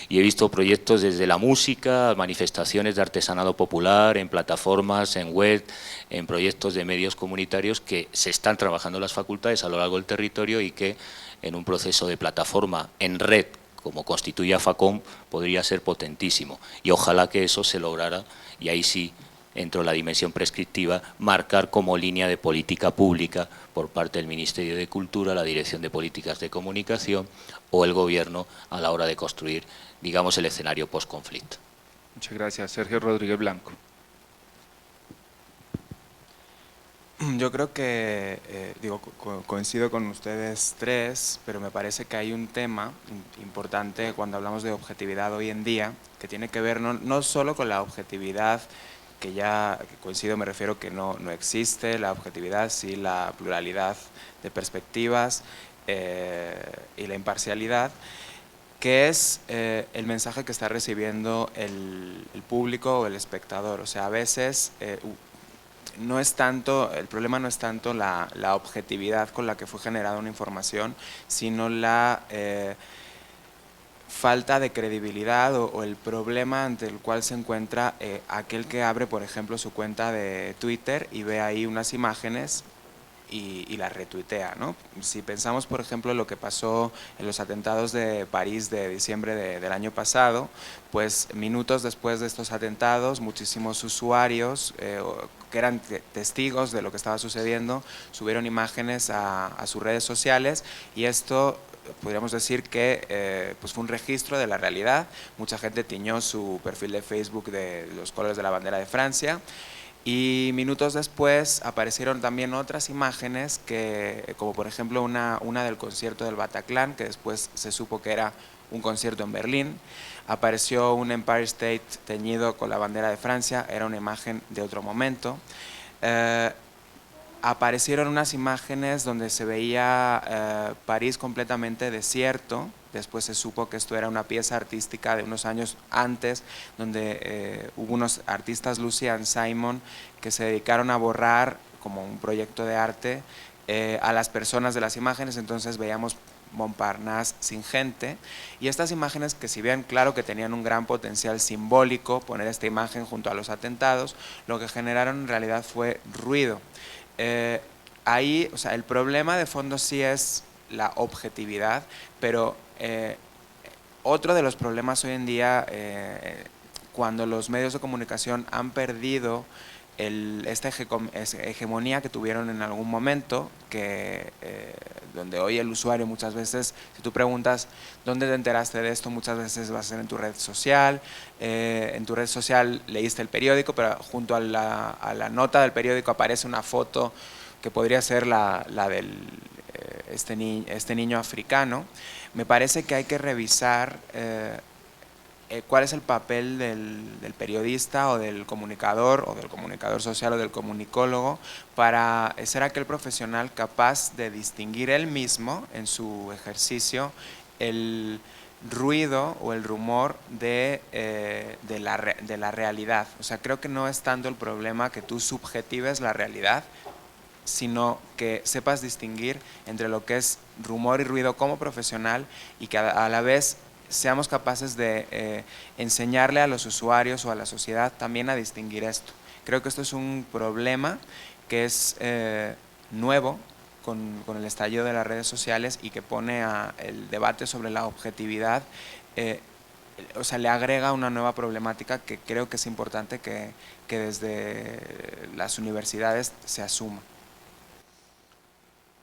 y he visto proyectos desde la música, manifestaciones de artesanado popular, en plataformas, en web, en proyectos de medios comunitarios que se están trabajando en las facultades a lo largo del territorio y que en un proceso de plataforma en red, como constituye AFACOM, podría ser potentísimo. Y ojalá que eso se lograra, y ahí sí entro en la dimensión prescriptiva, marcar como línea de política pública por parte del Ministerio de Cultura, la Dirección de Políticas de Comunicación o el Gobierno a la hora de construir, digamos, el escenario post-conflicto. Muchas gracias. Sergio Rodríguez Blanco. Yo creo que, coincido con ustedes tres, pero me parece que hay un tema importante cuando hablamos de objetividad hoy en día, que tiene que ver no solo con la objetividad, que coincido, me refiero que no existe la objetividad, sí la pluralidad de perspectivas y la imparcialidad, que es el mensaje que está recibiendo el público o el espectador. O sea, a veces no es tanto, el problema no es tanto la objetividad con la que fue generada una información, sino la falta de credibilidad o el problema ante el cual se encuentra aquel que abre, por ejemplo, su cuenta de Twitter y ve ahí unas imágenes y las retuitea, ¿no? Si pensamos, por ejemplo, en lo que pasó en los atentados de París de diciembre del año pasado, pues minutos después de estos atentados, muchísimos usuarios que eran testigos de lo que estaba sucediendo subieron imágenes a sus redes sociales, y esto podríamos decir que pues fue un registro de la realidad. Mucha gente tiñó su perfil de Facebook de los colores de la bandera de Francia. Y minutos después aparecieron también otras imágenes, como por ejemplo una del concierto del Bataclan, que después se supo que era un concierto en Berlín. Apareció un Empire State teñido con la bandera de Francia, era una imagen de otro momento. Aparecieron unas imágenes donde se veía París completamente desierto. Después se supo que esto era una pieza artística de unos años antes, donde hubo unos artistas, Lucian Simon, que se dedicaron a borrar, como un proyecto de arte, a las personas de las imágenes. Entonces veíamos Montparnasse sin gente, y estas imágenes, que si bien claro que tenían un gran potencial simbólico, poner esta imagen junto a los atentados, lo que generaron en realidad fue ruido. Ahí, o sea, el problema de fondo sí es la objetividad, pero otro de los problemas hoy en día, cuando los medios de comunicación han perdido esta hegemonía que tuvieron en algún momento, donde hoy el usuario muchas veces, si tú preguntas dónde te enteraste de esto, muchas veces va a ser en tu red social. En tu red social leíste el periódico, pero junto a la nota del periódico aparece una foto que podría ser la de este niño africano. Me parece que hay que revisar cuál es el papel del periodista o del comunicador social o del comunicólogo para ser aquel profesional capaz de distinguir él mismo en su ejercicio el ruido o el rumor de la realidad. O sea, creo que no es tanto el problema que tú subjetives la realidad, sino que sepas distinguir entre lo que es rumor y ruido como profesional, y que a la vez seamos capaces de enseñarle a los usuarios o a la sociedad también a distinguir esto. Creo que esto es un problema que es nuevo con el estallido de las redes sociales, y que pone el debate sobre la objetividad, o sea, le agrega una nueva problemática que creo que es importante que desde las universidades se asuma.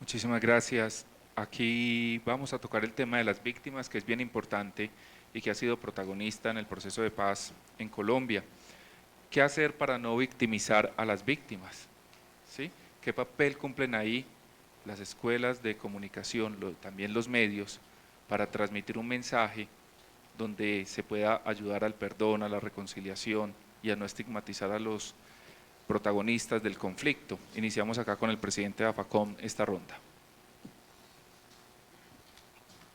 Muchísimas gracias. Aquí vamos a tocar el tema de las víctimas, que es bien importante y que ha sido protagonista en el proceso de paz en Colombia. ¿Qué hacer para no victimizar a las víctimas? ¿Sí? ¿Qué papel cumplen ahí las escuelas de comunicación, también los medios, para transmitir un mensaje donde se pueda ayudar al perdón, a la reconciliación y a no estigmatizar a los protagonistas del conflicto? Iniciamos acá con el presidente de AFACOM esta ronda.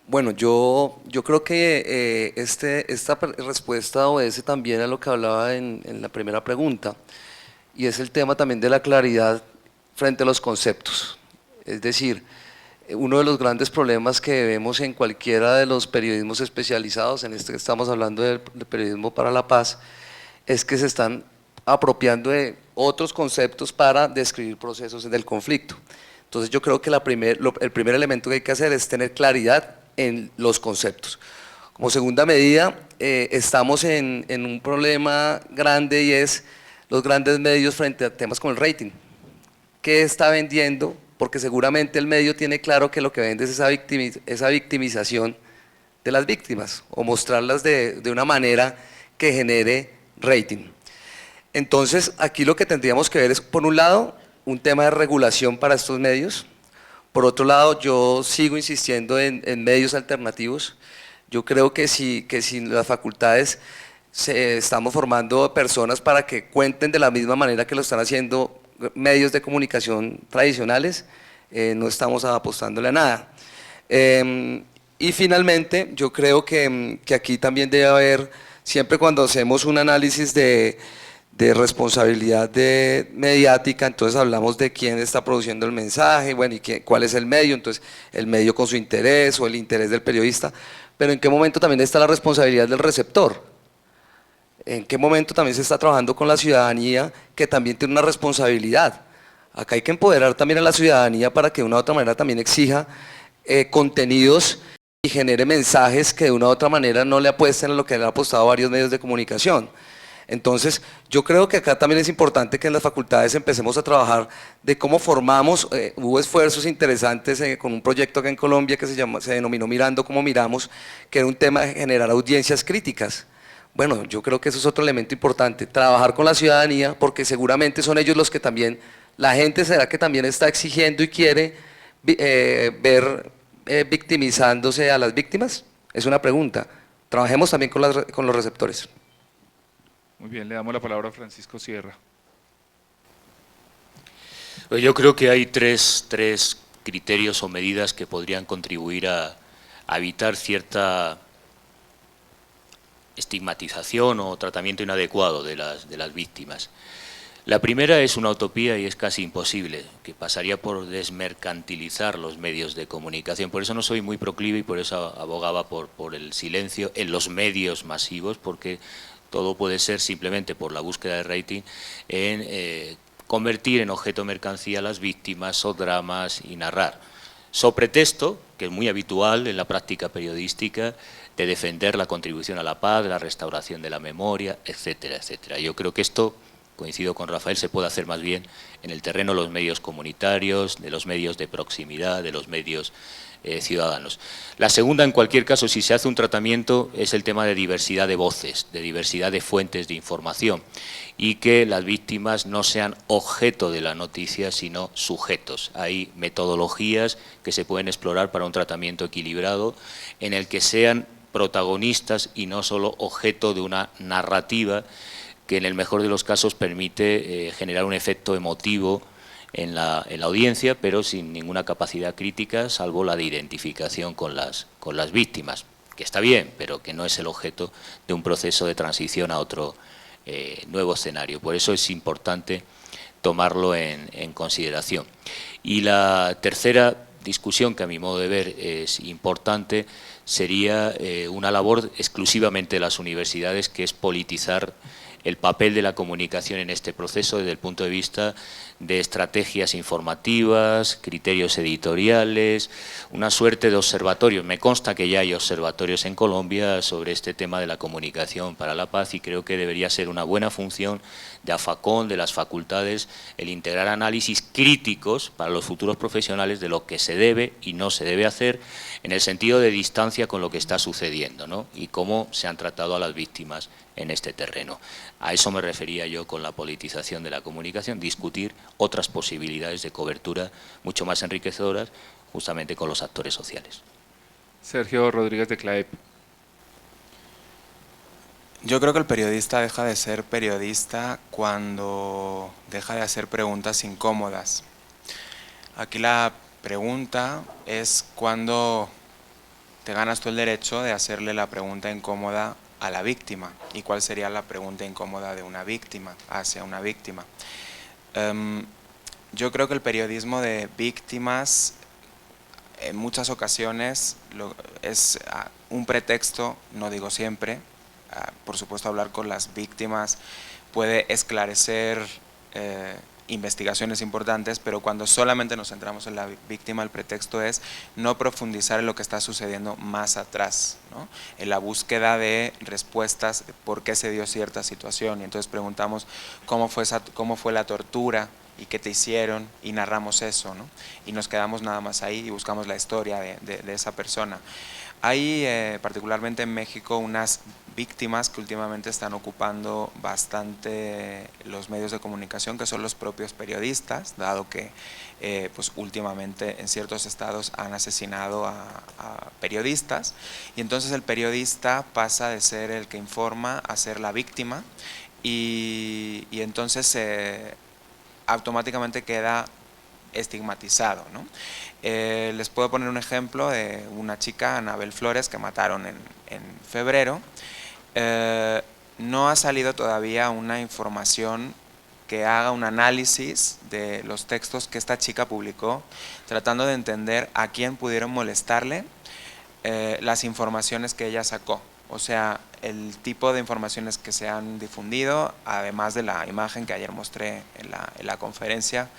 Bueno, yo creo que esta respuesta obedece también a lo que hablaba en la primera pregunta, y es el tema también de la claridad frente a los conceptos. Es decir, uno de los grandes problemas que vemos en cualquiera de los periodismos especializados, en este que estamos hablando del periodismo para la paz, es que se están apropiando de otros conceptos para describir procesos del conflicto. Entonces yo creo que el primer elemento que hay que hacer es tener claridad en los conceptos. Como segunda medida, estamos en un problema grande, y es los grandes medios frente a temas como el rating. ¿Qué está vendiendo? Porque seguramente el medio tiene claro que lo que vende es esa victimización de las víctimas, o mostrarlas de una manera que genere rating. Entonces, aquí lo que tendríamos que ver es, por un lado, un tema de regulación para estos medios. Por otro lado, yo sigo insistiendo en medios alternativos. Yo creo que si las facultades estamos formando personas para que cuenten de la misma manera que lo están haciendo medios de comunicación tradicionales, no estamos apostándole a nada. Y finalmente, yo creo que aquí también debe haber, siempre cuando hacemos un análisis de responsabilidad mediática, entonces hablamos de quién está produciendo el mensaje, bueno, y cuál es el medio, entonces el medio con su interés o el interés del periodista, pero en qué momento también está la responsabilidad del receptor, en qué momento también se está trabajando con la ciudadanía, que también tiene una responsabilidad. Acá hay que empoderar también a la ciudadanía para que de una u otra manera también exija contenidos y genere mensajes que de una u otra manera no le apuesten a lo que le han apostado varios medios de comunicación. Entonces, yo creo que acá también es importante que en las facultades empecemos a trabajar de cómo formamos. Hubo esfuerzos interesantes con un proyecto acá en Colombia que se denominó Mirando Cómo Miramos, que era un tema de generar audiencias críticas. Bueno, yo creo que eso es otro elemento importante, trabajar con la ciudadanía, porque seguramente son ellos los que también, la gente será que también está exigiendo y quiere ver victimizándose a las víctimas. Es una pregunta. Trabajemos también con los receptores. Muy bien, le damos la palabra a Francisco Sierra. Pues yo creo que hay tres criterios o medidas que podrían contribuir a evitar cierta estigmatización o tratamiento inadecuado de las víctimas. La primera es una utopía y es casi imposible, que pasaría por desmercantilizar los medios de comunicación. Por eso no soy muy proclive y por eso abogaba por el silencio en los medios masivos, porque todo puede ser simplemente por la búsqueda de rating en convertir en objeto mercancía a las víctimas o dramas y narrar. So pretexto, que es muy habitual en la práctica periodística, de defender la contribución a la paz, la restauración de la memoria, etcétera, etcétera. Yo creo que esto, coincido con Rafael, se puede hacer más bien en el terreno de los medios comunitarios, de los medios de proximidad, de los medios ciudadanos. La segunda, en cualquier caso, si se hace un tratamiento, es el tema de diversidad de voces, de diversidad de fuentes de información, y que las víctimas no sean objeto de la noticia, sino sujetos. Hay metodologías que se pueden explorar para un tratamiento equilibrado, en el que sean protagonistas y no solo objeto de una narrativa que en el mejor de los casos permite generar un efecto emotivo en la audiencia, pero sin ninguna capacidad crítica, salvo la de identificación con las víctimas, que está bien, pero que no es el objeto de un proceso de transición a otro nuevo escenario. Por eso es importante tomarlo en consideración. Y la tercera discusión, que a mi modo de ver es importante, sería una labor exclusivamente de las universidades, que es politizar el papel de la comunicación en este proceso desde el punto de vista de estrategias informativas, criterios editoriales, una suerte de observatorios. Me consta que ya hay observatorios en Colombia sobre este tema de la comunicación para la paz, y creo que debería ser una buena función de AFACON, de las facultades, el integrar análisis críticos para los futuros profesionales de lo que se debe y no se debe hacer, en el sentido de distancia con lo que está sucediendo, ¿no? Y cómo se han tratado a las víctimas en este terreno. A eso me refería yo con la politización de la comunicación, discutir otras posibilidades de cobertura mucho más enriquecedoras, justamente con los actores sociales. Sergio Rodríguez de CLAEP. Yo creo que el periodista deja de ser periodista cuando deja de hacer preguntas incómodas. Aquí la pregunta es cuándo te ganas tú el derecho de hacerle la pregunta incómoda a la víctima. ¿Y cuál sería la pregunta incómoda de una víctima hacia una víctima? Yo creo que el periodismo de víctimas en muchas ocasiones es un pretexto, no digo siempre, por supuesto hablar con las víctimas puede esclarecer investigaciones importantes, pero cuando solamente nos centramos en la víctima, el pretexto es no profundizar en lo que está sucediendo más atrás, ¿no? En la búsqueda de respuestas de por qué se dio cierta situación, y entonces preguntamos cómo fue la tortura y qué te hicieron, y narramos eso, ¿no? Y nos quedamos nada más ahí y buscamos la historia de esa persona. Hay particularmente en México unas víctimas que últimamente están ocupando bastante los medios de comunicación, que son los propios periodistas, dado que pues últimamente en ciertos estados han asesinado a periodistas, y entonces el periodista pasa de ser el que informa a ser la víctima, y entonces automáticamente queda estigmatizado, ¿no? Les puedo poner un ejemplo de una chica, Anabel Flores, que mataron en febrero. No ha salido todavía una información que haga un análisis de los textos que esta chica publicó, tratando de entender a quién pudieron molestarle las informaciones que ella sacó. O sea, el tipo de informaciones que se han difundido, además de la imagen que ayer mostré en la conferencia,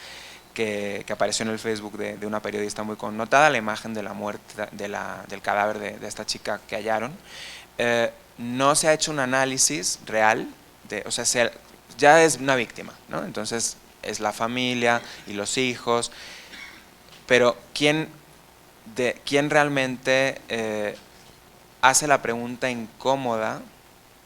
que apareció en el Facebook de una periodista muy connotada, la imagen de la muerte, del cadáver de esta chica que hallaron. No se ha hecho un análisis real, o sea, ya es una víctima, ¿no? Entonces es la familia y los hijos, pero ¿quién realmente hace la pregunta incómoda?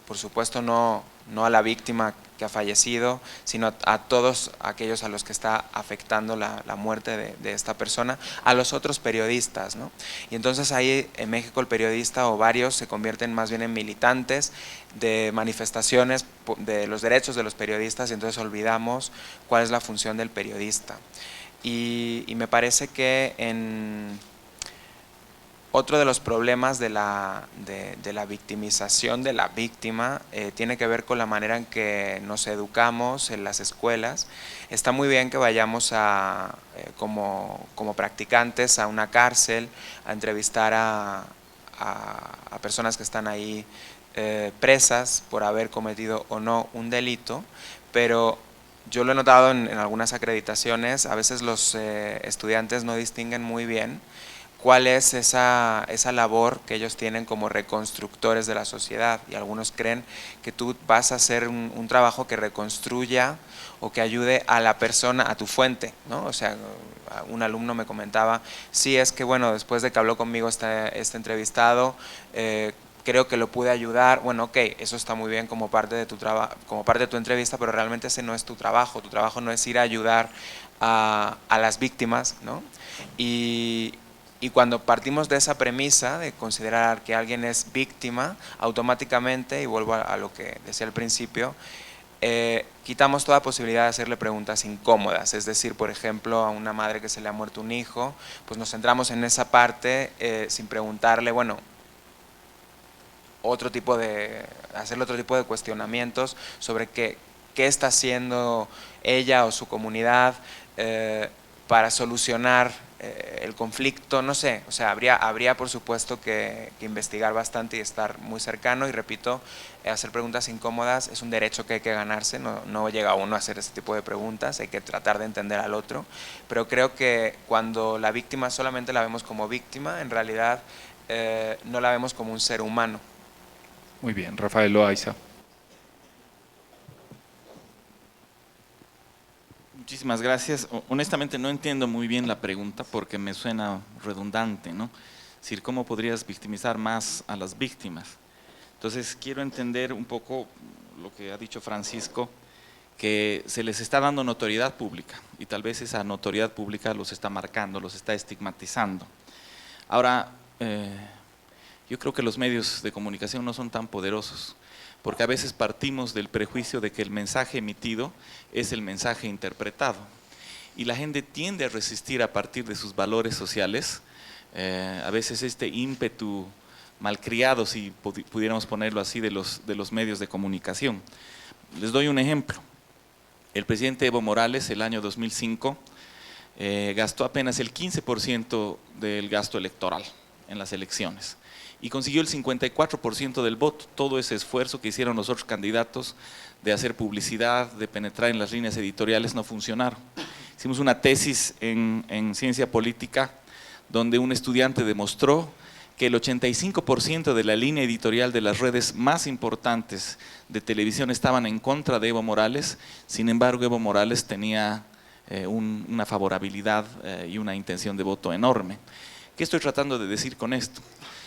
Por supuesto no a la víctima que ha fallecido, sino a todos aquellos a los que está afectando la muerte de esta persona, a los otros periodistas, ¿no? Y entonces ahí en México el periodista o varios se convierten más bien en militantes de manifestaciones de los derechos de los periodistas, y entonces olvidamos cuál es la función del periodista. Y me parece que otro de los problemas de la victimización de la víctima tiene que ver con la manera en que nos educamos en las escuelas. Está muy bien que vayamos como practicantes a una cárcel a entrevistar a personas que están ahí presas por haber cometido o no un delito, pero yo lo he notado en algunas acreditaciones, a veces los estudiantes no distinguen muy bien cuál es esa labor que ellos tienen como reconstructores de la sociedad, y algunos creen que tú vas a hacer un trabajo que reconstruya o que ayude a la persona, a tu fuente, ¿no? O sea, un alumno me comentaba, sí, es que bueno, después de que habló conmigo este entrevistado, creo que lo pude ayudar. Bueno, ok, eso está muy bien como parte de tu trabajo, como parte de tu entrevista, pero realmente ese no es tu trabajo no es ir a ayudar a las víctimas, ¿no? Y cuando partimos de esa premisa de considerar que alguien es víctima, automáticamente, y vuelvo a lo que decía al principio, quitamos toda posibilidad de hacerle preguntas incómodas. Es decir, por ejemplo, a una madre que se le ha muerto un hijo, pues nos centramos en esa parte sin preguntarle, bueno, hacerle otro tipo de cuestionamientos sobre qué está haciendo ella o su comunidad para solucionar el conflicto, no sé, o sea, habría por supuesto que investigar bastante y estar muy cercano, y repito, hacer preguntas incómodas es un derecho que hay que ganarse, no llega uno a hacer ese tipo de preguntas, hay que tratar de entender al otro, pero creo que cuando la víctima solamente la vemos como víctima, en realidad no la vemos como un ser humano. Muy bien, Rafael Loaiza. Muchísimas gracias. Honestamente no entiendo muy bien la pregunta porque me suena redundante, ¿no? Es decir, ¿cómo podrías victimizar más a las víctimas? Entonces quiero entender un poco lo que ha dicho Francisco, que se les está dando notoriedad pública y tal vez esa notoriedad pública los está marcando, los está estigmatizando. Ahora, yo creo que los medios de comunicación no son tan poderosos, porque a veces partimos del prejuicio de que el mensaje emitido es el mensaje interpretado, y la gente tiende a resistir a partir de sus valores sociales a veces este ímpetu malcriado, si pudiéramos ponerlo así, de los medios de comunicación. Les doy un ejemplo. El presidente Evo Morales, el año 2005, gastó apenas el 15% del gasto electoral en las elecciones y consiguió el 54% del voto. Todo ese esfuerzo que hicieron los otros candidatos de hacer publicidad, de penetrar en las líneas editoriales, no funcionaron. Hicimos una tesis en ciencia política donde un estudiante demostró que el 85% de la línea editorial de las redes más importantes de televisión estaban en contra de Evo Morales. Sin embargo, Evo Morales tenía una favorabilidad y una intención de voto enorme. ¿Qué estoy tratando de decir con esto?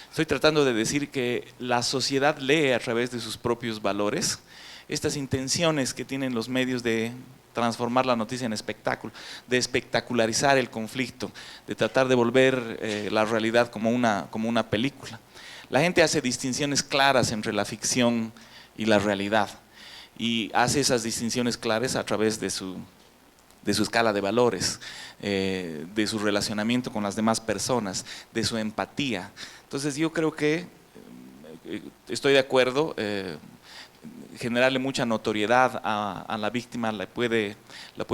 Estoy tratando de decir que la sociedad lee a través de sus propios valores estas intenciones que tienen los medios de transformar la noticia en espectáculo, de espectacularizar el conflicto, de tratar de volver la realidad como una película. La gente hace distinciones claras entre la ficción y la realidad y hace esas distinciones claras a través de su escala de valores, de su relacionamiento con las demás personas, de su empatía. Entonces yo creo que estoy de acuerdo, generarle mucha notoriedad a la víctima la puede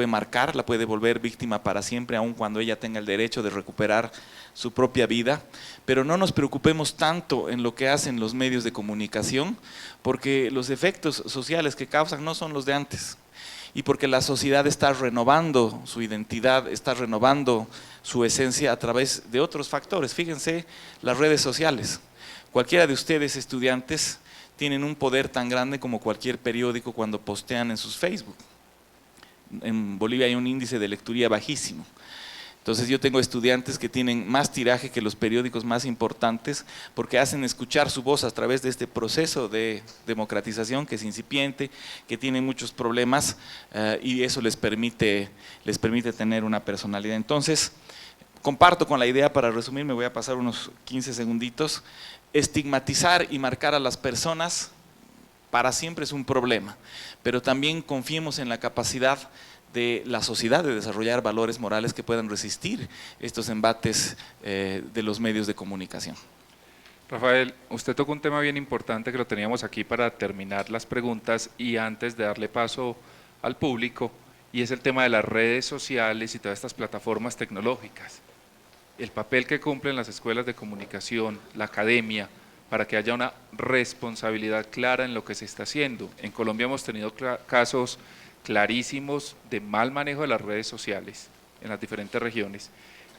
marcar, la puede volver víctima para siempre, aun cuando ella tenga el derecho de recuperar su propia vida, pero no nos preocupemos tanto en lo que hacen los medios de comunicación, porque los efectos sociales que causan no son los de antes, y porque la sociedad está renovando su identidad, está renovando su esencia a través de otros factores. Fíjense las redes sociales. Cualquiera de ustedes, estudiantes, tienen un poder tan grande como cualquier periódico cuando postean en sus Facebook. En Bolivia hay un índice de lectura bajísimo. Entonces yo tengo estudiantes que tienen más tiraje que los periódicos más importantes porque hacen escuchar su voz a través de este proceso de democratización que es incipiente, que tiene muchos problemas y eso les permite tener una personalidad. Entonces comparto con la idea, para resumir, me voy a pasar unos 15 segunditos, estigmatizar y marcar a las personas para siempre es un problema, pero también confiemos en la capacidad de la sociedad de desarrollar valores morales que puedan resistir estos embates de los medios de comunicación. Rafael, usted tocó un tema bien importante que lo teníamos aquí para terminar las preguntas y antes de darle paso al público, y es el tema de las redes sociales y todas estas plataformas tecnológicas. El papel que cumplen las escuelas de comunicación, la academia, para que haya una responsabilidad clara en lo que se está haciendo. En Colombia hemos tenido casos clarísimos de mal manejo de las redes sociales en las diferentes regiones.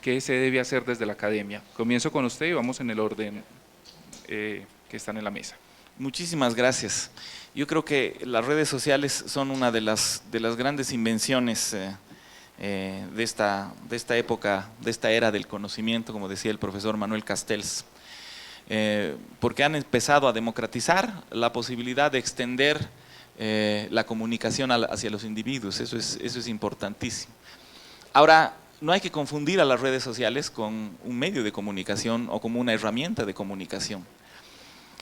¿Qué se debe hacer desde la academia? Comienzo con usted y vamos en el orden que están en la mesa. Muchísimas gracias. Yo creo que las redes sociales son una de las grandes invenciones de esta época, de esta era del conocimiento, como decía el profesor Manuel Castells, porque han empezado a democratizar la posibilidad de extender la comunicación hacia los individuos. Eso es importantísimo. Ahora, no hay que confundir a las redes sociales con un medio de comunicación o como una herramienta de comunicación.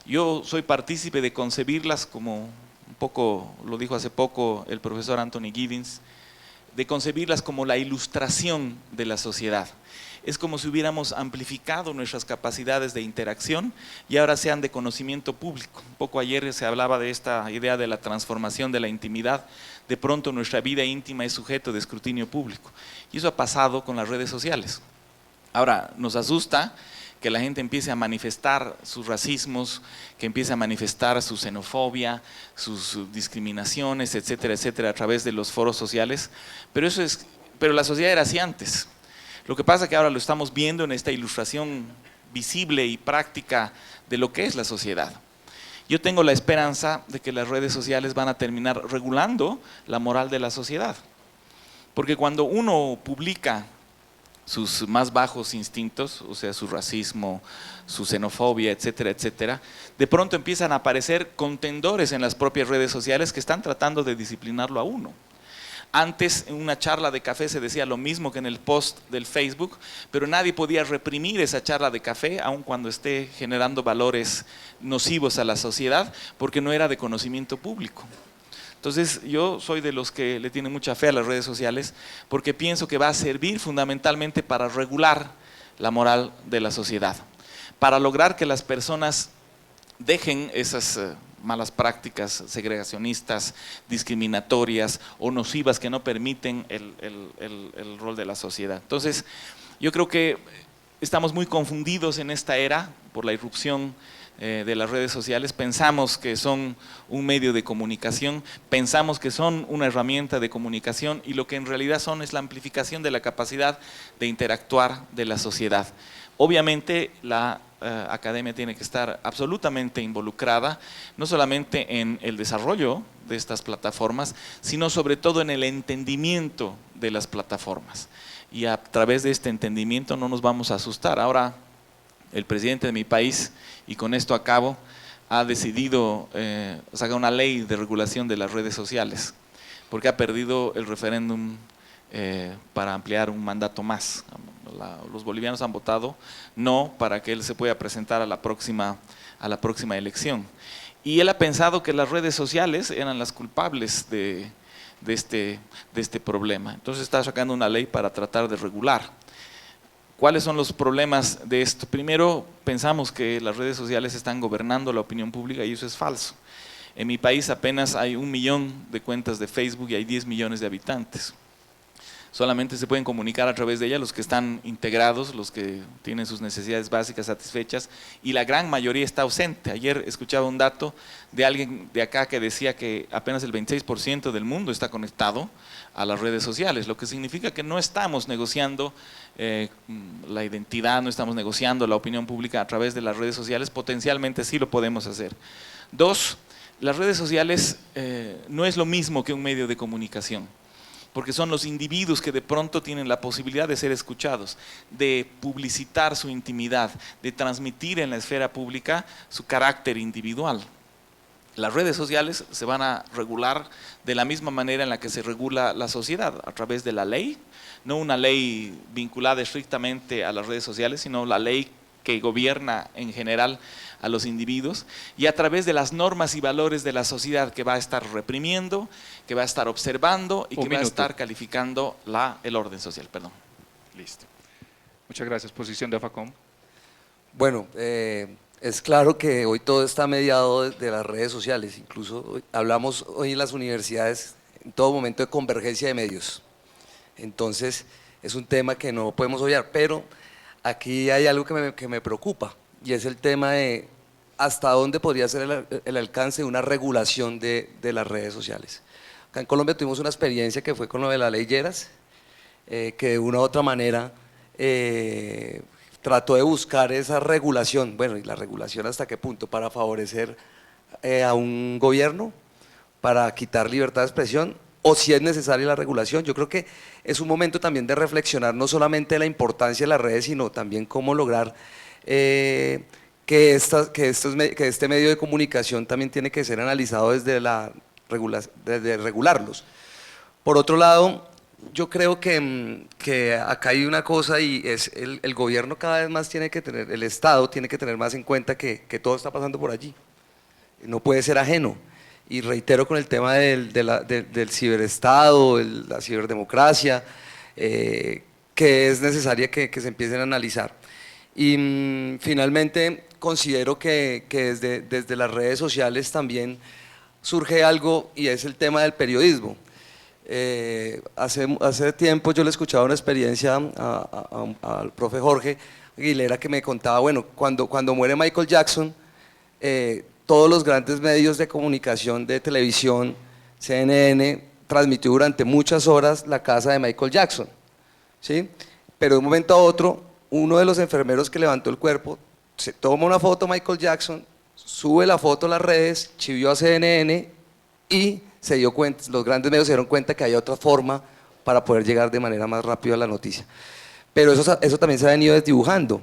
Yo soy partícipe de concebirlas como, un poco lo dijo hace poco el profesor Anthony Giddens, de concebirlas como la ilustración de la sociedad. Es como si hubiéramos amplificado nuestras capacidades de interacción y ahora sean de conocimiento público. Un poco ayer se hablaba de esta idea de la transformación de la intimidad. De pronto nuestra vida íntima es sujeto de escrutinio público. Y eso ha pasado con las redes sociales. Ahora, nos asusta que la gente empiece a manifestar sus racismos, que empiece a manifestar su xenofobia, sus discriminaciones, etcétera, etcétera, a través de los foros sociales. Pero la sociedad era así antes. Lo que pasa es que ahora lo estamos viendo en esta ilustración visible y práctica de lo que es la sociedad. Yo tengo la esperanza de que las redes sociales van a terminar regulando la moral de la sociedad. Porque cuando uno publica sus más bajos instintos, o sea, su racismo, su xenofobia, etcétera, etcétera, de pronto empiezan a aparecer contendores en las propias redes sociales que están tratando de disciplinarlo a uno. Antes en una charla de café se decía lo mismo que en el post del Facebook, pero nadie podía reprimir esa charla de café aun cuando esté generando valores nocivos a la sociedad, porque no era de conocimiento público. Entonces yo soy de los que le tienen mucha fe a las redes sociales porque pienso que va a servir fundamentalmente para regular la moral de la sociedad. Para lograr que las personas dejen esas malas prácticas segregacionistas, discriminatorias o nocivas que no permiten el rol de la sociedad. Entonces, yo creo que estamos muy confundidos en esta era por la irrupción de las redes sociales. Pensamos que son un medio de comunicación, pensamos que son una herramienta de comunicación y lo que en realidad son es la amplificación de la capacidad de interactuar de la sociedad. Obviamente la academia tiene que estar absolutamente involucrada, no solamente en el desarrollo de estas plataformas, sino sobre todo en el entendimiento de las plataformas. Y a través de este entendimiento no nos vamos a asustar. Ahora el presidente de mi país, y con esto acabo, ha decidido sacar una ley de regulación de las redes sociales, porque ha perdido el referéndum para ampliar un mandato más. Los bolivianos han votado no para que él se pueda presentar a la próxima elección. Y él ha pensado que las redes sociales eran las culpables de este problema. Entonces está sacando una ley para tratar de regular. ¿Cuáles son los problemas de esto? Primero, pensamos que las redes sociales están gobernando la opinión pública y eso es falso. En mi país apenas hay 1 millón de cuentas de Facebook y hay 10 millones de habitantes. Solamente se pueden comunicar a través de ella los que están integrados, los que tienen sus necesidades básicas satisfechas, y la gran mayoría está ausente. Ayer escuchaba un dato de alguien de acá que decía que apenas el 26% del mundo está conectado a las redes sociales, lo que significa que no estamos negociando la identidad, no estamos negociando la opinión pública a través de las redes sociales. Potencialmente sí lo podemos hacer. 2, las redes sociales no es lo mismo que un medio de comunicación, porque son los individuos que de pronto tienen la posibilidad de ser escuchados, de publicitar su intimidad, de transmitir en la esfera pública su carácter individual. Las redes sociales se van a regular de la misma manera en la que se regula la sociedad, a través de la ley, no una ley vinculada estrictamente a las redes sociales, sino la ley que gobierna en general a los individuos, y a través de las normas y valores de la sociedad que va a estar reprimiendo, que va a estar observando y que va a estar calificando el orden social. Perdón. Listo. Muchas gracias. Posición de AFACOM. Bueno, es claro que hoy todo está mediado de las redes sociales, incluso hablamos hoy en las universidades en todo momento de convergencia de medios. Entonces es un tema que no podemos obviar, pero aquí hay algo que me preocupa, y es el tema de hasta dónde podría ser el alcance de una regulación de las redes sociales. Acá en Colombia tuvimos una experiencia que fue con lo de la ley Lleras, que de una u otra manera trató de buscar esa regulación. Bueno, ¿y la regulación hasta qué punto? Para favorecer a un gobierno, para quitar libertad de expresión, o si es necesaria la regulación. Yo creo que es un momento también de reflexionar no solamente la importancia de las redes, sino también cómo lograr que este medio de comunicación también tiene que ser analizado desde regularlos. Por otro lado, yo creo que acá hay una cosa, y es el gobierno cada vez más tiene que tener, el Estado tiene que tener más en cuenta que todo está pasando por allí, no puede ser ajeno. Y reitero con el tema del ciberestado, la ciberdemocracia, que es necesaria que se empiecen a analizar. Y finalmente considero que desde las redes sociales también surge algo, y es el tema del periodismo. Hace tiempo yo le escuchaba una experiencia al profe Jorge Aguilera, que me contaba, bueno, cuando muere Michael Jackson, todos los grandes medios de comunicación de televisión, CNN, transmitió durante muchas horas la casa de Michael Jackson, ¿sí? Pero de un momento a otro, uno de los enfermeros que levantó el cuerpo, se toma una foto de Michael Jackson, sube la foto a las redes, chivió a CNN y se dio cuenta, los grandes medios se dieron cuenta que hay otra forma para poder llegar de manera más rápida a la noticia. Pero eso también se ha venido desdibujando.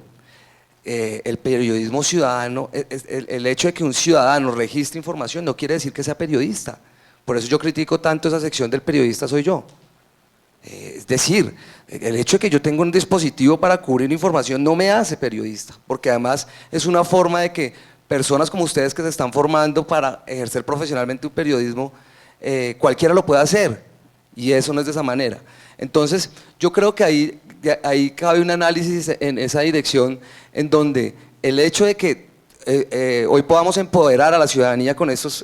El periodismo ciudadano, el hecho de que un ciudadano registre información no quiere decir que sea periodista. Por eso yo critico tanto esa sección del periodista soy yo. Es decir, el hecho de que yo tenga un dispositivo para cubrir información no me hace periodista, porque además es una forma de que personas como ustedes que se están formando para ejercer profesionalmente un periodismo, cualquiera lo puede hacer, y eso no es de esa manera. Entonces yo creo que ahí ahí cabe un análisis en esa dirección, en donde el hecho de que hoy podamos empoderar a la ciudadanía con estos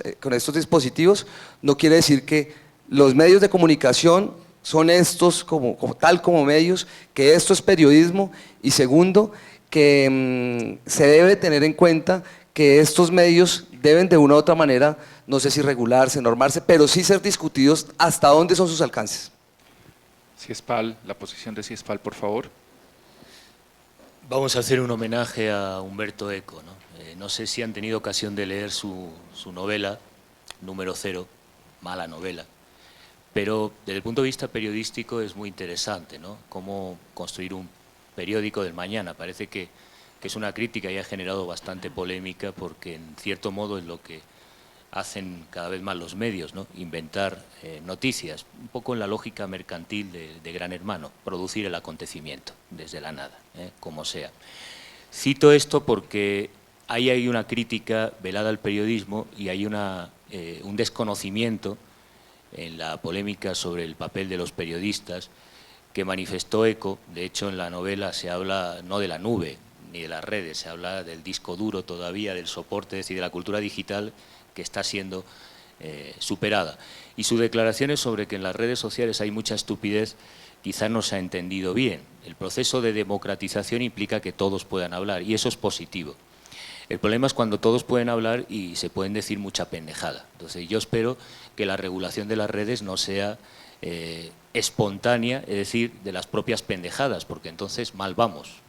dispositivos, no quiere decir que los medios de comunicación son estos tal como medios, que esto es periodismo, y segundo, que se debe tener en cuenta que estos medios deben de una u otra manera, no sé si regularse, normarse, pero sí ser discutidos hasta dónde son sus alcances. CIESPAL, la posición de CIESPAL, por favor. Vamos a hacer un homenaje a Humberto Eco, ¿no? No sé si han tenido ocasión de leer su novela, Número 0, mala novela, pero desde el punto de vista periodístico es muy interesante, ¿no? Cómo construir un periódico del mañana. Parece que es una crítica y ha generado bastante polémica, porque en cierto modo es lo que hacen cada vez más los medios, ¿no? Inventar noticias, un poco en la lógica mercantil de Gran Hermano, producir el acontecimiento desde la nada, como sea. Cito esto porque ahí hay una crítica velada al periodismo y hay un desconocimiento en la polémica sobre el papel de los periodistas que manifestó Eco. De hecho, en la novela se habla no de la nube ni de las redes, se habla del disco duro todavía, del soporte, es decir, de la cultura digital que está siendo superada. Y sus declaraciones sobre que en las redes sociales hay mucha estupidez quizás no se ha entendido bien. El proceso de democratización implica que todos puedan hablar, y eso es positivo. El problema es cuando todos pueden hablar y se pueden decir mucha pendejada. Entonces yo espero que la regulación de las redes no sea espontánea, es decir, de las propias pendejadas, porque entonces mal vamos.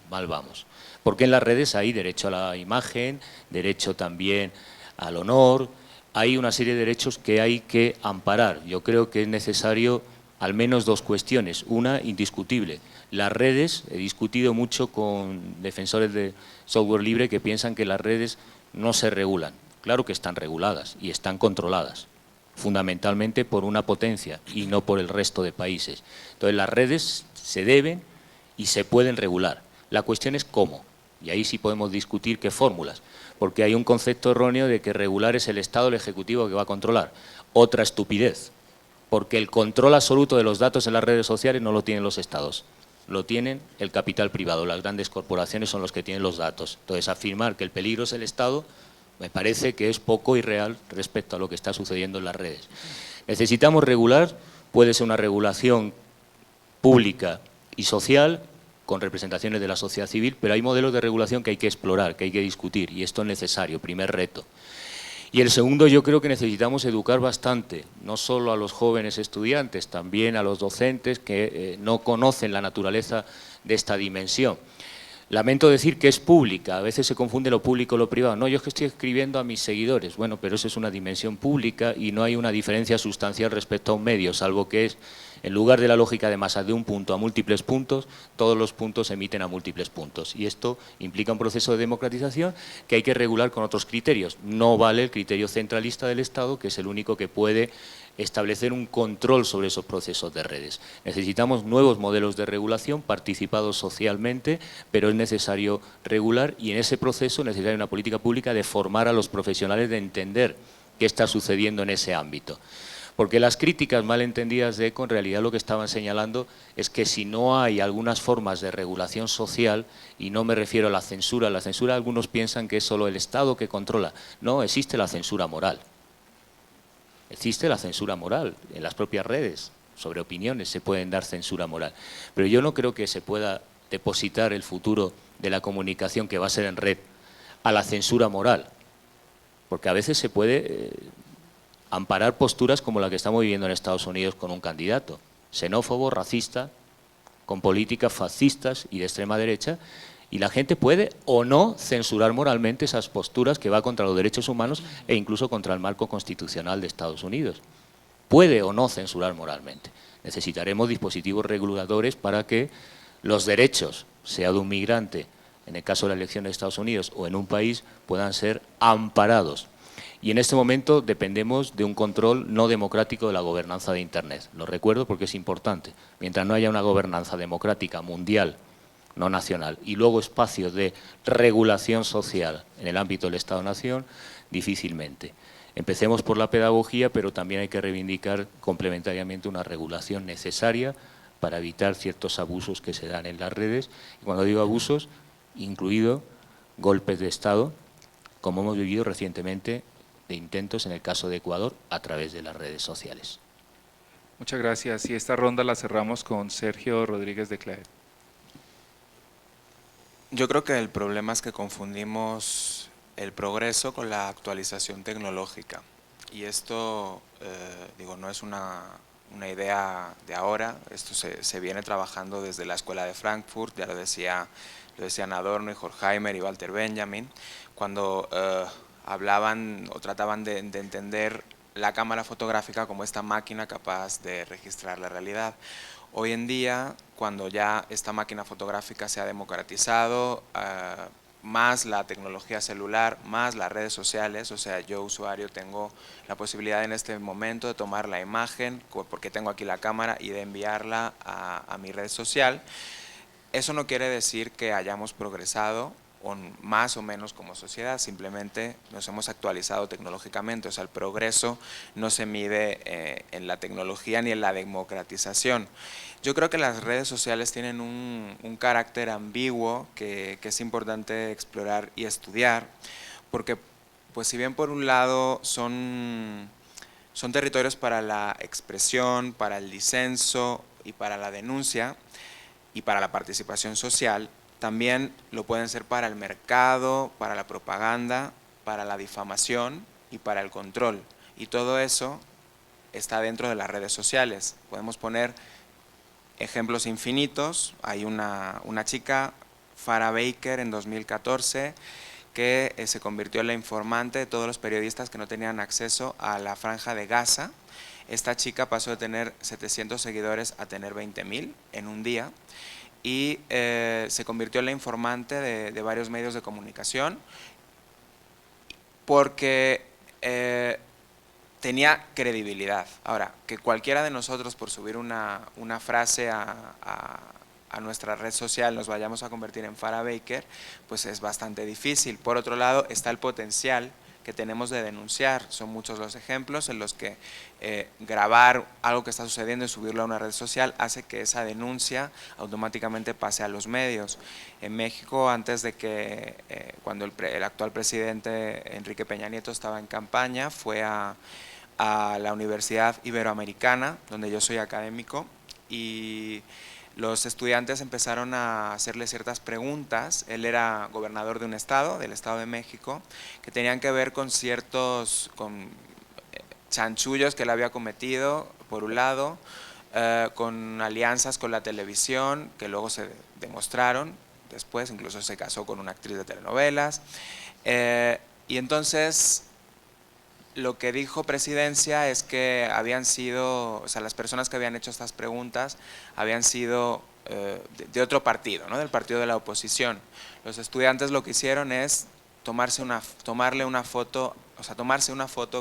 Porque en las redes hay derecho a la imagen, derecho también al honor, hay una serie de derechos que hay que amparar. Yo creo que es necesario al menos dos cuestiones. Una, indiscutible. Las redes, he discutido mucho con defensores de software libre que piensan que las redes no se regulan. Claro que están reguladas y están controladas, fundamentalmente por una potencia y no por el resto de países. Entonces las redes se deben y se pueden regular. La cuestión es cómo, y ahí sí podemos discutir qué fórmulas, porque hay un concepto erróneo de que regular es el Estado, el Ejecutivo, que va a controlar. Otra estupidez, porque el control absoluto de los datos en las redes sociales no lo tienen los Estados, lo tienen el capital privado, las grandes corporaciones son los que tienen los datos. Entonces, afirmar que el peligro es el Estado me parece que es poco irreal respecto a lo que está sucediendo en las redes. Necesitamos regular, puede ser una regulación pública y social, con representaciones de la sociedad civil, pero hay modelos de regulación que hay que explorar, que hay que discutir, y esto es necesario, primer reto. Y el segundo, yo creo que necesitamos educar bastante, no solo a los jóvenes estudiantes, también a los docentes que no conocen la naturaleza de esta dimensión. Lamento decir que es pública, a veces se confunde lo público y lo privado. No, yo es que estoy escribiendo a mis seguidores. Bueno, pero eso es una dimensión pública y no hay una diferencia sustancial respecto a un medio, salvo que es, en lugar de la lógica de masas de un punto a múltiples puntos, todos los puntos se emiten a múltiples puntos. Y esto implica un proceso de democratización que hay que regular con otros criterios. No vale el criterio centralista del Estado, que es el único que puede establecer un control sobre esos procesos de redes. Necesitamos nuevos modelos de regulación participados socialmente, pero es necesario regular y en ese proceso es necesaria una política pública de formar a los profesionales, de entender qué está sucediendo en ese ámbito. Porque las críticas malentendidas de Eco en realidad lo que estaban señalando es que si no hay algunas formas de regulación social, y no me refiero a la censura algunos piensan que es solo el Estado que controla. No, existe la censura moral. Existe la censura moral en las propias redes, sobre opiniones se pueden dar censura moral. Pero yo no creo que se pueda depositar el futuro de la comunicación, que va a ser en red, a la censura moral, porque a veces se puede amparar posturas como la que estamos viviendo en Estados Unidos con un candidato xenófobo, racista, con políticas fascistas y de extrema derecha, y la gente puede o no censurar moralmente esas posturas que va contra los derechos humanos e incluso contra el marco constitucional de Estados Unidos. Puede o no censurar moralmente. Necesitaremos dispositivos reguladores para que los derechos, sea de un migrante, en el caso de la elección de Estados Unidos, o en un país, puedan ser amparados. Y en este momento dependemos de un control no democrático de la gobernanza de Internet. Lo recuerdo porque es importante. Mientras no haya una gobernanza democrática mundial, no nacional, y luego espacios de regulación social en el ámbito del Estado-Nación, difícilmente. Empecemos por la pedagogía, pero también hay que reivindicar complementariamente una regulación necesaria para evitar ciertos abusos que se dan en las redes. Y cuando digo abusos, incluido golpes de Estado, como hemos vivido recientemente de intentos en el caso de Ecuador a través de las redes sociales. Muchas gracias. Y esta ronda la cerramos con Sergio Rodríguez de Claret. Yo creo que el problema es que confundimos el progreso con la actualización tecnológica. Y esto, digo, no es una idea de ahora, esto se viene trabajando desde la Escuela de Frankfurt, ya lo decían Adorno y Horkheimer y Walter Benjamin, cuando hablaban o trataban de entender la cámara fotográfica como esta máquina capaz de registrar la realidad. Hoy en día, cuando ya esta máquina fotográfica se ha democratizado, más la tecnología celular, más las redes sociales, o sea, yo usuario tengo la posibilidad en este momento de tomar la imagen, porque tengo aquí la cámara, y de enviarla a mi red social. Eso no quiere decir que hayamos progresado más o menos como sociedad, simplemente nos hemos actualizado tecnológicamente, o sea, el progreso no se mide en la tecnología ni en la democratización. Yo creo que las redes sociales tienen un carácter ambiguo que es importante explorar y estudiar, porque pues si bien por un lado son territorios para la expresión, para el disenso y para la denuncia y para la participación social, también lo pueden ser para el mercado, para la propaganda, para la difamación y para el control. Y todo eso está dentro de las redes sociales. Podemos poner ejemplos infinitos. Hay una chica, Farah Baker, en 2014, que se convirtió en la informante de todos los periodistas que no tenían acceso a la Franja de Gaza. Esta chica pasó de tener 700 seguidores a tener 20.000 en un día. Y se convirtió en la informante de varios medios de comunicación porque tenía credibilidad. Ahora, que cualquiera de nosotros por subir una frase a nuestra red social nos vayamos a convertir en Farah Baker, pues es bastante difícil. Por otro lado, está el potencial que tenemos de denunciar. Son muchos los ejemplos en los que grabar algo que está sucediendo y subirlo a una red social hace que esa denuncia automáticamente pase a los medios. En México, antes de que, cuando el actual presidente Enrique Peña Nieto estaba en campaña, fue a la Universidad Iberoamericana, donde yo soy académico, y los estudiantes empezaron a hacerle ciertas preguntas. Él era gobernador de un estado, del Estado de México, que tenían que ver con ciertos chanchullos que él había cometido, por un lado, con alianzas con la televisión, que luego se demostraron, después incluso se casó con una actriz de telenovelas, y entonces lo que dijo Presidencia es que habían sido, o sea, las personas que habían hecho estas preguntas habían sido de otro partido, ¿no? Del partido de la oposición. Los estudiantes lo que hicieron es tomarse una foto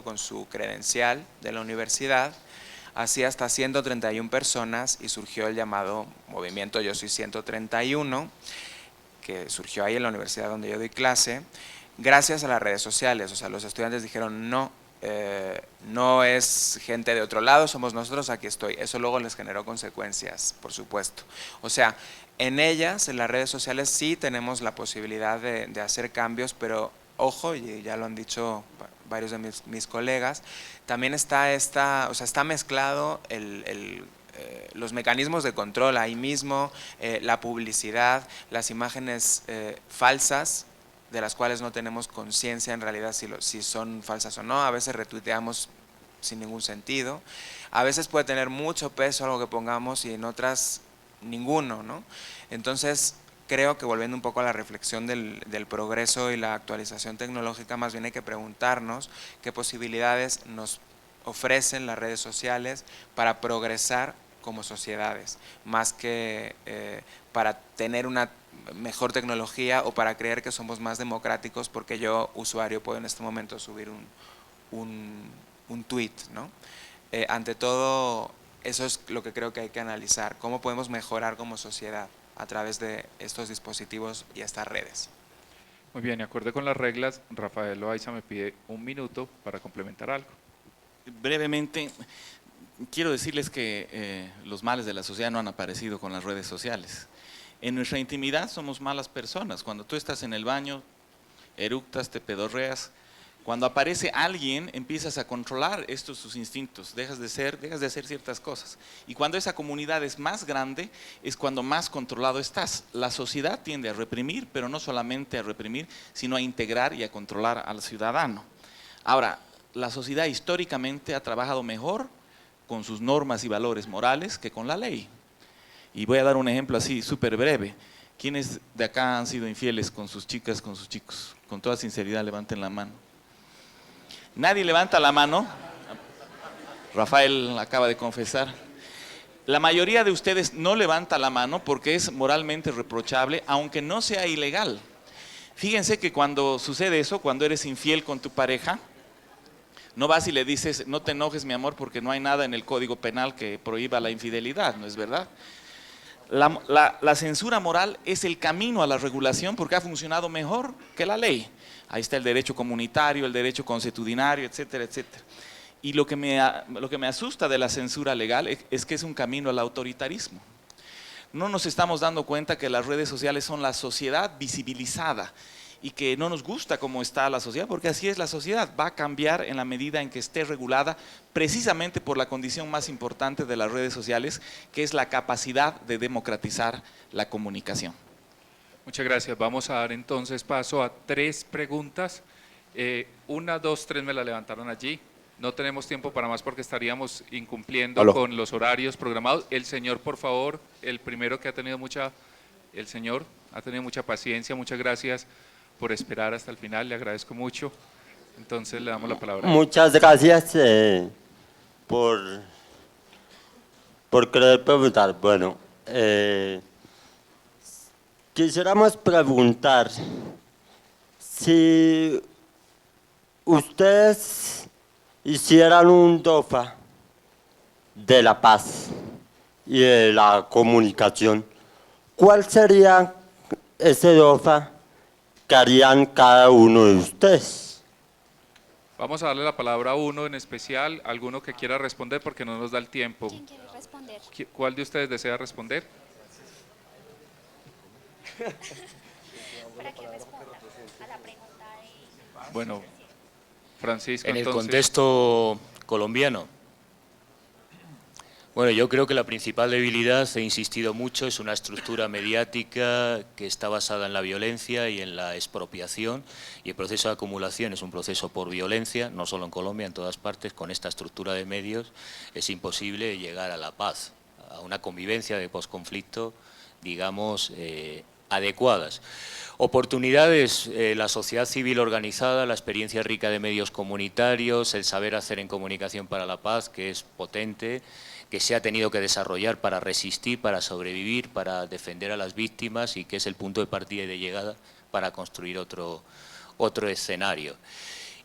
con su credencial de la universidad, así hasta 131 personas, y surgió el llamado movimiento Yo Soy 131, que surgió ahí en la universidad donde yo doy clase, gracias a las redes sociales. O sea, los estudiantes dijeron no. No es gente de otro lado, somos nosotros, aquí estoy. Eso luego les generó consecuencias, por supuesto. O sea, en ellas, en las redes sociales, sí tenemos la posibilidad de hacer cambios, pero ojo, y ya lo han dicho varios de mis colegas, también está mezclado los mecanismos de control ahí mismo, la publicidad, las imágenes falsas, de las cuales no tenemos conciencia en realidad si son falsas o no. A veces retuiteamos sin ningún sentido, a veces puede tener mucho peso algo que pongamos y en otras ninguno, ¿no? Entonces creo que, volviendo un poco a la reflexión del progreso y la actualización tecnológica, más bien hay que preguntarnos qué posibilidades nos ofrecen las redes sociales para progresar como sociedades, más que para tener una mejor tecnología o para creer que somos más democráticos porque yo, usuario, puedo en este momento subir un tweet, ¿no? Ante todo, eso es lo que creo que hay que analizar, cómo podemos mejorar como sociedad a través de estos dispositivos y estas redes. Muy bien, de acuerdo con las reglas, Rafael Loaiza me pide 1 minuto para complementar algo. Brevemente, quiero decirles que los males de la sociedad no han aparecido con las redes sociales. En nuestra intimidad somos malas personas. Cuando tú estás en el baño, eructas, te pedorreas. Cuando aparece alguien, empiezas a controlar estos tus instintos, dejas de hacer ciertas cosas. Y cuando esa comunidad es más grande, es cuando más controlado estás. La sociedad tiende a reprimir, pero no solamente a reprimir, sino a integrar y a controlar al ciudadano. Ahora, la sociedad históricamente ha trabajado mejor con sus normas y valores morales que con la ley. Y voy a dar un ejemplo así, súper breve. ¿Quiénes de acá han sido infieles con sus chicas, con sus chicos? Con toda sinceridad, levanten la mano. Nadie levanta la mano. Rafael acaba de confesar. La mayoría de ustedes no levanta la mano porque es moralmente reprochable, aunque no sea ilegal. Fíjense que cuando sucede eso, cuando eres infiel con tu pareja, no vas y le dices, no te enojes mi amor porque no hay nada en el Código Penal que prohíba la infidelidad, ¿no es verdad? La censura moral es el camino a la regulación porque ha funcionado mejor que la ley. Ahí está el derecho comunitario, el derecho consuetudinario, etcétera, etcétera. Y lo que me asusta de la censura legal es que es un camino al autoritarismo. No nos estamos dando cuenta que las redes sociales son la sociedad visibilizada y que no nos gusta cómo está la sociedad, porque así es la sociedad, va a cambiar en la medida en que esté regulada precisamente por la condición más importante de las redes sociales, que es la capacidad de democratizar la comunicación. Muchas gracias. Vamos a dar entonces paso a 3 preguntas. 1, 2, 3 me la levantaron allí. No tenemos tiempo para más porque estaríamos incumpliendo con los horarios programados. El señor, por favor, el primero que ha tenido el señor ha tenido mucha paciencia. Muchas gracias por esperar hasta el final, le agradezco mucho. Entonces le damos la palabra. Muchas gracias por querer preguntar. Bueno, quisiéramos preguntar si ustedes hicieran un DOFA de la paz y de la comunicación, ¿cuál sería ese DOFA que harían cada uno de ustedes? Vamos a darle la palabra a uno en especial, alguno que quiera responder porque no nos da el tiempo. ¿Quién quiere responder? ¿Cuál de ustedes desea responder? Para que responda a la pregunta de... Bueno, Francisco, En el entonces, contexto colombiano, bueno, yo creo que la principal debilidad, he insistido mucho, es una estructura mediática que está basada en la violencia y en la expropiación, y el proceso de acumulación es un proceso por violencia, no solo en Colombia, en todas partes. Con esta estructura de medios es imposible llegar a la paz, a una convivencia de posconflicto, digamos, adecuadas. Oportunidades, la sociedad civil organizada, la experiencia rica de medios comunitarios, el saber hacer en comunicación para la paz, que es potente, que se ha tenido que desarrollar para resistir, para sobrevivir, para defender a las víctimas y que es el punto de partida y de llegada para construir otro escenario.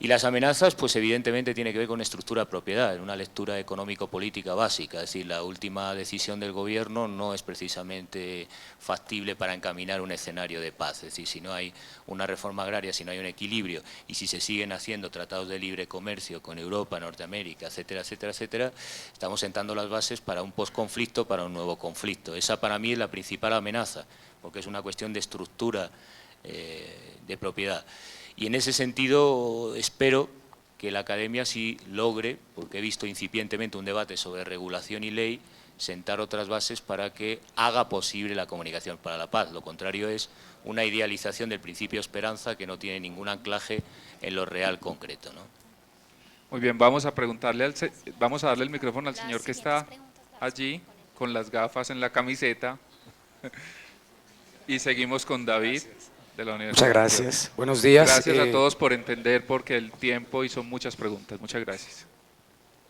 Y las amenazas, pues evidentemente tiene que ver con estructura de propiedad, en una lectura económico-política básica, es decir, la última decisión del gobierno no es precisamente factible para encaminar un escenario de paz, es decir, si no hay una reforma agraria, si no hay un equilibrio y si se siguen haciendo tratados de libre comercio con Europa, Norteamérica, etcétera, etcétera, etcétera, estamos sentando las bases para un posconflicto, para un nuevo conflicto. Esa para mí es la principal amenaza, porque es una cuestión de estructura de propiedad. Y en ese sentido espero que la academia sí logre, porque he visto incipientemente un debate sobre regulación y ley, sentar otras bases para que haga posible la comunicación para la paz. Lo contrario es una idealización del principio esperanza que no tiene ningún anclaje en lo real concreto, ¿no? muy bien, vamos a darle el micrófono al señor que está allí con las gafas en la camiseta y seguimos con David. De la Universidad. Muchas gracias. Buenos días. Gracias a todos por entender, porque el tiempo y son muchas preguntas. Muchas gracias.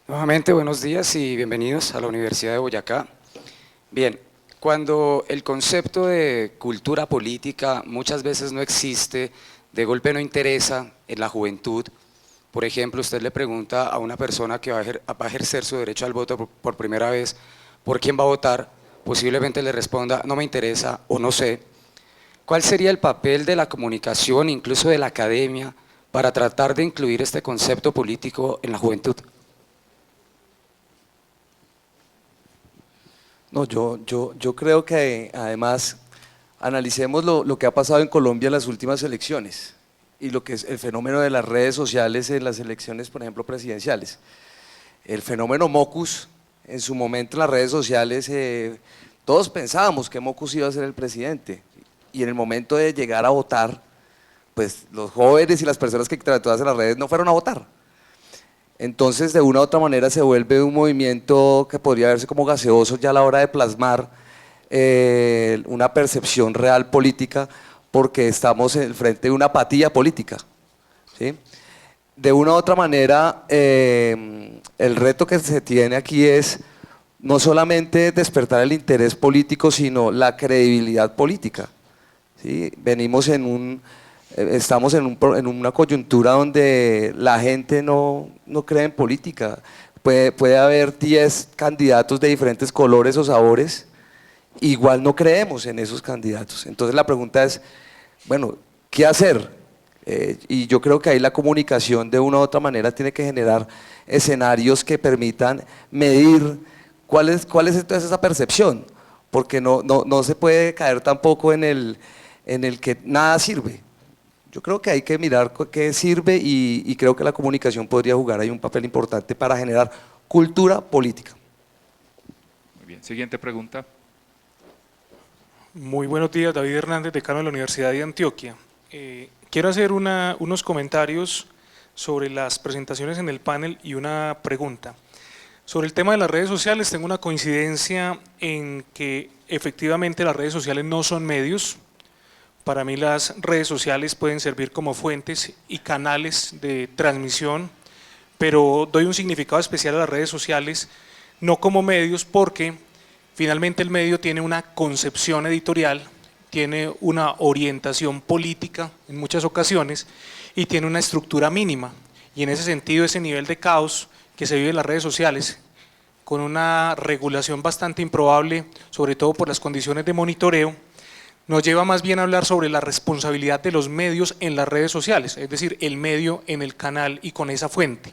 Nuevamente, buenos días y bienvenidos a la Universidad de Boyacá. Bien, cuando el concepto de cultura política muchas veces no existe, de golpe no interesa en la juventud, por ejemplo, usted le pregunta a una persona que va a ejercer su derecho al voto por primera vez, ¿por quién va a votar? Posiblemente le responda, no me interesa o no sé. ¿Cuál sería el papel de la comunicación, incluso de la academia, para tratar de incluir este concepto político en la juventud? No, yo creo que además analicemos lo que ha pasado en Colombia en las últimas elecciones y lo que es el fenómeno de las redes sociales en las elecciones, por ejemplo, presidenciales. El fenómeno Mocus, en su momento en las redes sociales, todos pensábamos que Mocus iba a ser el presidente y en el momento de llegar a votar, pues los jóvenes y las personas que interactúan en las redes no fueron a votar. Entonces, de una u otra manera se vuelve un movimiento que podría verse como gaseoso ya a la hora de plasmar una percepción real política, porque estamos en frente de una apatía política, ¿sí? De una u otra manera, el reto que se tiene aquí es no solamente despertar el interés político, sino la credibilidad política, ¿sí? Estamos en una coyuntura donde la gente no cree en política. Puede haber 10 candidatos de diferentes colores o sabores, igual no creemos en esos candidatos. Entonces la pregunta es, bueno, ¿qué hacer? Y yo creo que ahí la comunicación de una u otra manera tiene que generar escenarios que permitan medir cuál es entonces esa percepción, porque no se puede caer tampoco en el que nada sirve. Yo creo que hay que mirar qué sirve y creo que la comunicación podría jugar ahí un papel importante para generar cultura política. Muy bien, siguiente pregunta. Muy buenos días, David Hernández, decano de la Universidad de Antioquia. Quiero hacer unos comentarios sobre las presentaciones en el panel y una pregunta. Sobre el tema de las redes sociales, tengo una coincidencia en que efectivamente las redes sociales no son medios. Para mí las redes sociales pueden servir como fuentes y canales de transmisión, pero doy un significado especial a las redes sociales, no como medios, porque finalmente el medio tiene una concepción editorial, tiene una orientación política en muchas ocasiones y tiene una estructura mínima. Y en ese sentido, ese nivel de caos que se vive en las redes sociales, con una regulación bastante improbable, sobre todo por las condiciones de monitoreo, nos lleva más bien a hablar sobre la responsabilidad de los medios en las redes sociales, es decir, el medio en el canal y con esa fuente.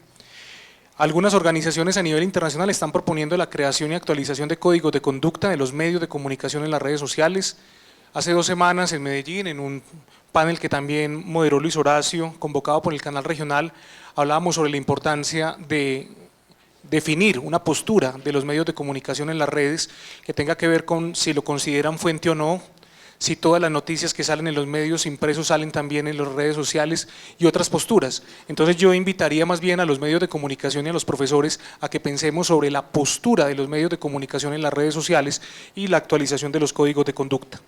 Algunas organizaciones a nivel internacional están proponiendo la creación y actualización de códigos de conducta de los medios de comunicación en las redes sociales. Hace 2 semanas en Medellín, en un panel que también moderó Luis Horacio, convocado por el canal regional, hablábamos sobre la importancia de definir una postura de los medios de comunicación en las redes que tenga que ver con si lo consideran fuente o no, si todas las noticias que salen en los medios impresos salen también en las redes sociales y otras posturas. Entonces yo invitaría más bien a los medios de comunicación y a los profesores a que pensemos sobre la postura de los medios de comunicación en las redes sociales y la actualización de los códigos de conducta.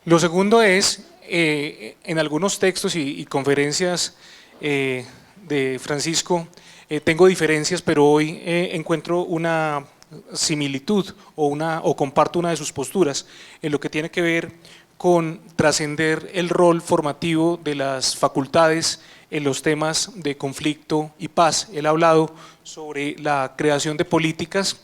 Lo segundo es, en algunos textos y conferencias de Francisco, tengo diferencias, pero hoy encuentro una similitud o comparto una de sus posturas en lo que tiene que ver con trascender el rol formativo de las facultades en los temas de conflicto y paz. Él ha hablado sobre la creación de políticas,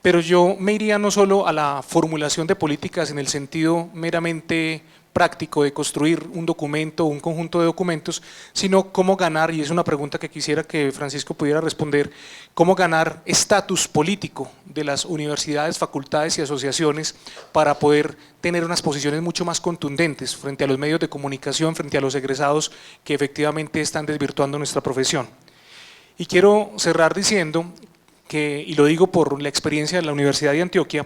pero yo me iría no solo a la formulación de políticas en el sentido meramente práctico de construir un documento o un conjunto de documentos, sino cómo ganar, y es una pregunta que quisiera que Francisco pudiera responder, cómo ganar estatus político de las universidades, facultades y asociaciones para poder tener unas posiciones mucho más contundentes frente a los medios de comunicación, frente a los egresados que efectivamente están desvirtuando nuestra profesión. Y quiero cerrar diciendo que, y lo digo por la experiencia de la Universidad de Antioquia,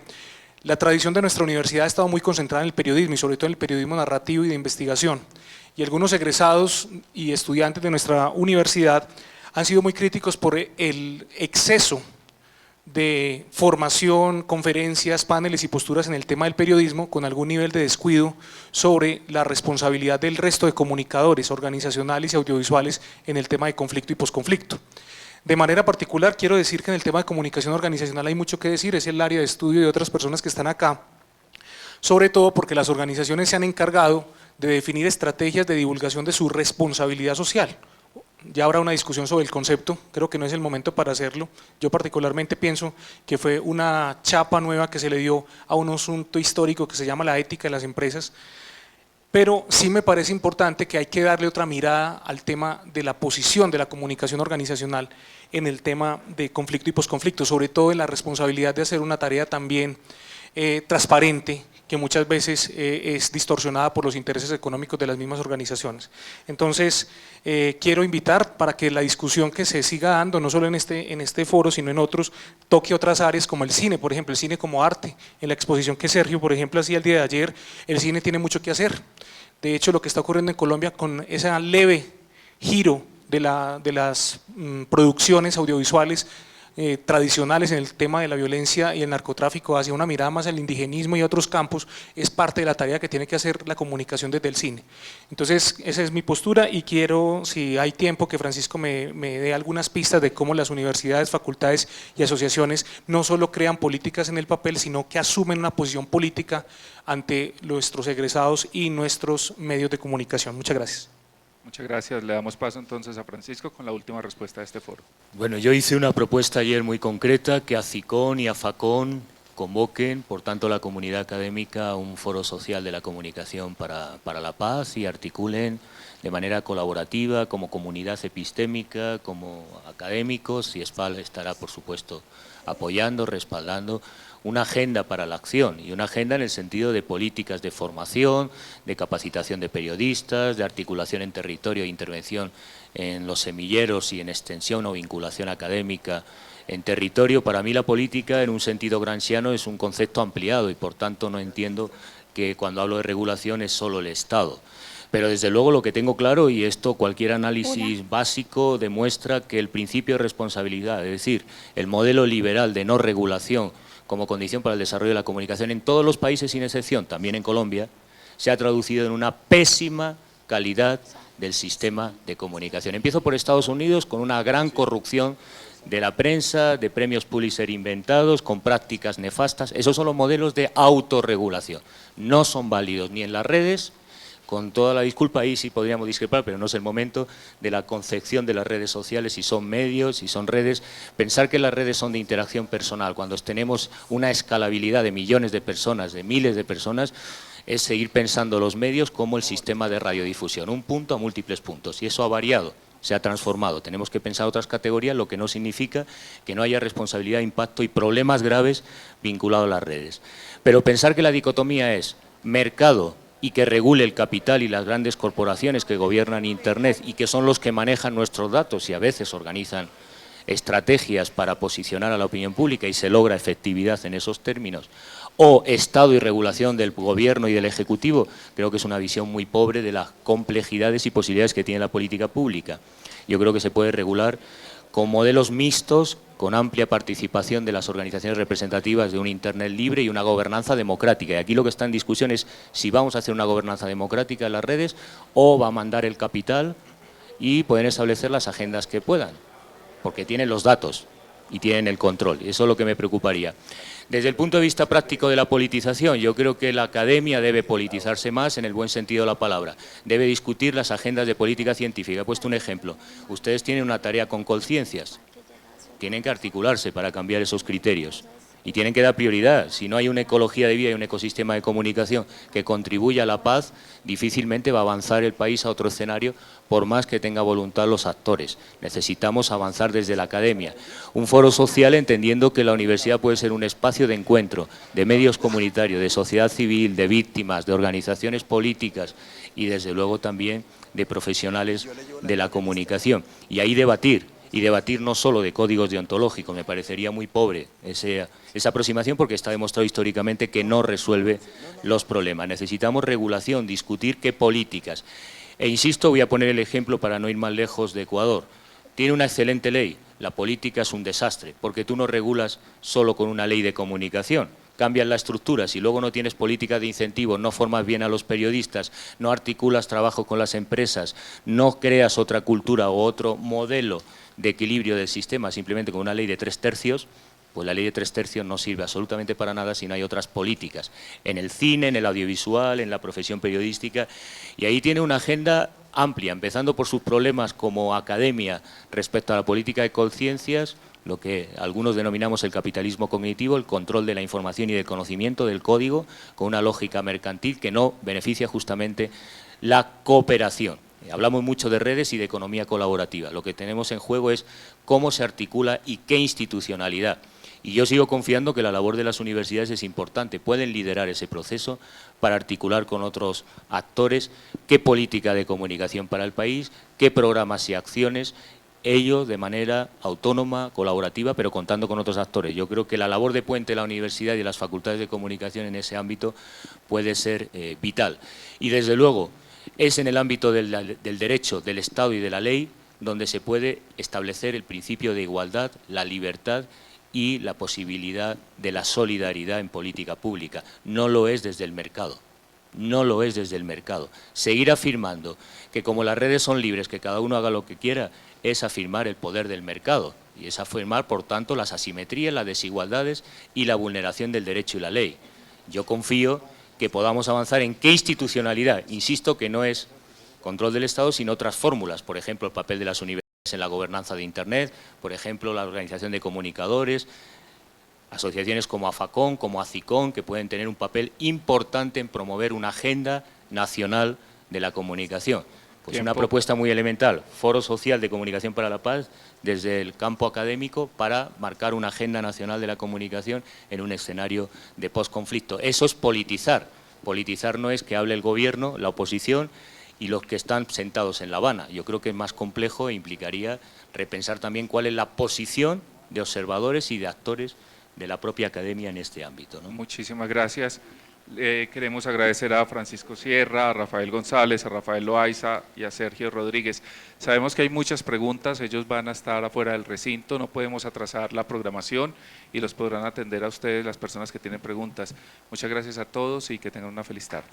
la tradición de nuestra universidad ha estado muy concentrada en el periodismo y sobre todo en el periodismo narrativo y de investigación. Y algunos egresados y estudiantes de nuestra universidad han sido muy críticos por el exceso de formación, conferencias, paneles y posturas en el tema del periodismo, con algún nivel de descuido sobre la responsabilidad del resto de comunicadores organizacionales y audiovisuales en el tema de conflicto y posconflicto. De manera particular, quiero decir que en el tema de comunicación organizacional hay mucho que decir, es el área de estudio de otras personas que están acá, sobre todo porque las organizaciones se han encargado de definir estrategias de divulgación de su responsabilidad social. Ya habrá una discusión sobre el concepto, creo que no es el momento para hacerlo. Yo particularmente pienso que fue una chapa nueva que se le dio a un asunto histórico que se llama la ética de las empresas, pero sí me parece importante que hay que darle otra mirada al tema de la posición de la comunicación organizacional en el tema de conflicto y posconflicto, sobre todo en la responsabilidad de hacer una tarea también transparente, que muchas veces es distorsionada por los intereses económicos de las mismas organizaciones. Entonces, quiero invitar para que la discusión que se siga dando, no solo en este foro, sino en otros, toque otras áreas como el cine, por ejemplo, el cine como arte. En la exposición que Sergio, por ejemplo, hacía el día de ayer, el cine tiene mucho que hacer. De hecho, lo que está ocurriendo en Colombia con ese leve giro de las producciones audiovisuales tradicionales en el tema de la violencia y el narcotráfico hacia una mirada más al indigenismo y a otros campos, es parte de la tarea que tiene que hacer la comunicación desde el cine. Entonces, esa es mi postura y quiero, si hay tiempo, que Francisco me dé algunas pistas de cómo las universidades, facultades y asociaciones no solo crean políticas en el papel, sino que asumen una posición política ante nuestros egresados y nuestros medios de comunicación. Muchas gracias. Muchas gracias. Le damos paso entonces a Francisco con la última respuesta de este foro. Bueno, yo hice una propuesta ayer muy concreta, que ACICON y AFACON convoquen, por tanto, la comunidad académica a un foro social de la comunicación para la paz y articulen de manera colaborativa, como comunidad epistémica, como académicos, y ESPAL estará, por supuesto, apoyando, respaldando una agenda para la acción, y una agenda en el sentido de políticas de formación, de capacitación de periodistas, de articulación en territorio e intervención en los semilleros y en extensión o vinculación académica en territorio. Para mí la política, en un sentido gramsciano, es un concepto ampliado y por tanto no entiendo que cuando hablo de regulación es solo el Estado. Pero desde luego lo que tengo claro, y esto cualquier análisis básico demuestra, que el principio de responsabilidad, es decir, el modelo liberal de no regulación como condición para el desarrollo de la comunicación en todos los países sin excepción, también en Colombia, se ha traducido en una pésima calidad del sistema de comunicación. Empiezo por Estados Unidos, con una gran corrupción de la prensa, de premios Pulitzer inventados, con prácticas nefastas. Esos son los modelos de autorregulación. No son válidos ni en las redes, con toda la disculpa, ahí sí podríamos discrepar, pero no es el momento, de la concepción de las redes sociales, si son medios, si son redes. Pensar que las redes son de interacción personal, cuando tenemos una escalabilidad de millones de personas, de miles de personas, es seguir pensando los medios como el sistema de radiodifusión, un punto a múltiples puntos, y eso ha variado, se ha transformado. Tenemos que pensar otras categorías, lo que no significa que no haya responsabilidad, impacto y problemas graves vinculados a las redes. Pero pensar que la dicotomía es mercado y que regule el capital y las grandes corporaciones que gobiernan Internet y que son los que manejan nuestros datos y a veces organizan estrategias para posicionar a la opinión pública y se logra efectividad en esos términos, o Estado y regulación del gobierno y del Ejecutivo, creo que es una visión muy pobre de las complejidades y posibilidades que tiene la política pública. Yo creo que se puede regular con modelos mixtos, con amplia participación de las organizaciones representativas de un Internet libre y una gobernanza democrática. Y aquí lo que está en discusión es si vamos a hacer una gobernanza democrática en las redes o va a mandar el capital y pueden establecer las agendas que puedan, porque tienen los datos y tienen el control. Y eso es lo que me preocuparía. Desde el punto de vista práctico de la politización, yo creo que la academia debe politizarse más en el buen sentido de la palabra. Debe discutir las agendas de política científica. He puesto un ejemplo. Ustedes tienen una tarea con Colciencias. Tienen que articularse para cambiar esos criterios y tienen que dar prioridad. Si no hay una ecología de vida y un ecosistema de comunicación que contribuya a la paz, difícilmente va a avanzar el país a otro escenario, por más que tenga voluntad los actores. Necesitamos avanzar desde la academia. Un foro social entendiendo que la universidad puede ser un espacio de encuentro de medios comunitarios, de sociedad civil, de víctimas, de organizaciones políticas y desde luego también de profesionales de la comunicación. Y ahí debatir. Y debatir no solo de códigos deontológicos, me parecería muy pobre esa aproximación, porque está demostrado históricamente que no resuelve los problemas. Necesitamos regulación, discutir qué políticas. E insisto, voy a poner el ejemplo para no ir más lejos de Ecuador. Tiene una excelente ley, la política es un desastre, porque tú no regulas solo con una ley de comunicación. Cambias la estructura, si luego no tienes políticas de incentivos, no formas bien a los periodistas, no articulas trabajo con las empresas, no creas otra cultura o otro modelo de equilibrio del sistema simplemente con una ley de 3/3, pues la ley de 3/3 no sirve absolutamente para nada si no hay otras políticas, en el cine, en el audiovisual, en la profesión periodística, y ahí tiene una agenda amplia, empezando por sus problemas como academia respecto a la política de conciencias, lo que algunos denominamos el capitalismo cognitivo, el control de la información y del conocimiento del código, con una lógica mercantil que no beneficia justamente la cooperación. Hablamos mucho de redes y de economía colaborativa. Lo que tenemos en juego es cómo se articula y qué institucionalidad. Y yo sigo confiando que la labor de las universidades es importante, pueden liderar ese proceso para articular con otros actores qué política de comunicación para el país, qué programas y acciones, ello de manera autónoma, colaborativa, pero contando con otros actores. Yo creo que la labor de puente de la universidad y de las facultades de comunicación en ese ámbito puede ser vital. Y desde luego es en el ámbito del derecho, del Estado y de la ley donde se puede establecer el principio de igualdad, la libertad y la posibilidad de la solidaridad en política pública. No lo es desde el mercado. No lo es desde el mercado. Seguir afirmando que como las redes son libres, que cada uno haga lo que quiera, es afirmar el poder del mercado y es afirmar, por tanto, las asimetrías, las desigualdades y la vulneración del derecho y la ley. Yo confío que podamos avanzar en qué institucionalidad, insisto que no es control del Estado, sino otras fórmulas, por ejemplo, el papel de las universidades en la gobernanza de Internet, por ejemplo, la organización de comunicadores, asociaciones como AFACON, como ACICON, que pueden tener un papel importante en promover una agenda nacional de la comunicación. Pues una propuesta muy elemental, Foro Social de Comunicación para la Paz, desde el campo académico para marcar una agenda nacional de la comunicación en un escenario de posconflicto. Eso es politizar. Politizar no es que hable el gobierno, la oposición y los que están sentados en La Habana. Yo creo que es más complejo e implicaría repensar también cuál es la posición de observadores y de actores de la propia academia en este ámbito, ¿no? Muchísimas gracias. Queremos agradecer a Francisco Sierra, a Rafael González, a Rafael Loaiza y a Sergio Rodríguez. Sabemos que hay muchas preguntas, ellos van a estar afuera del recinto, no podemos atrasar la programación y los podrán atender a ustedes las personas que tienen preguntas. Muchas gracias a todos y que tengan una feliz tarde.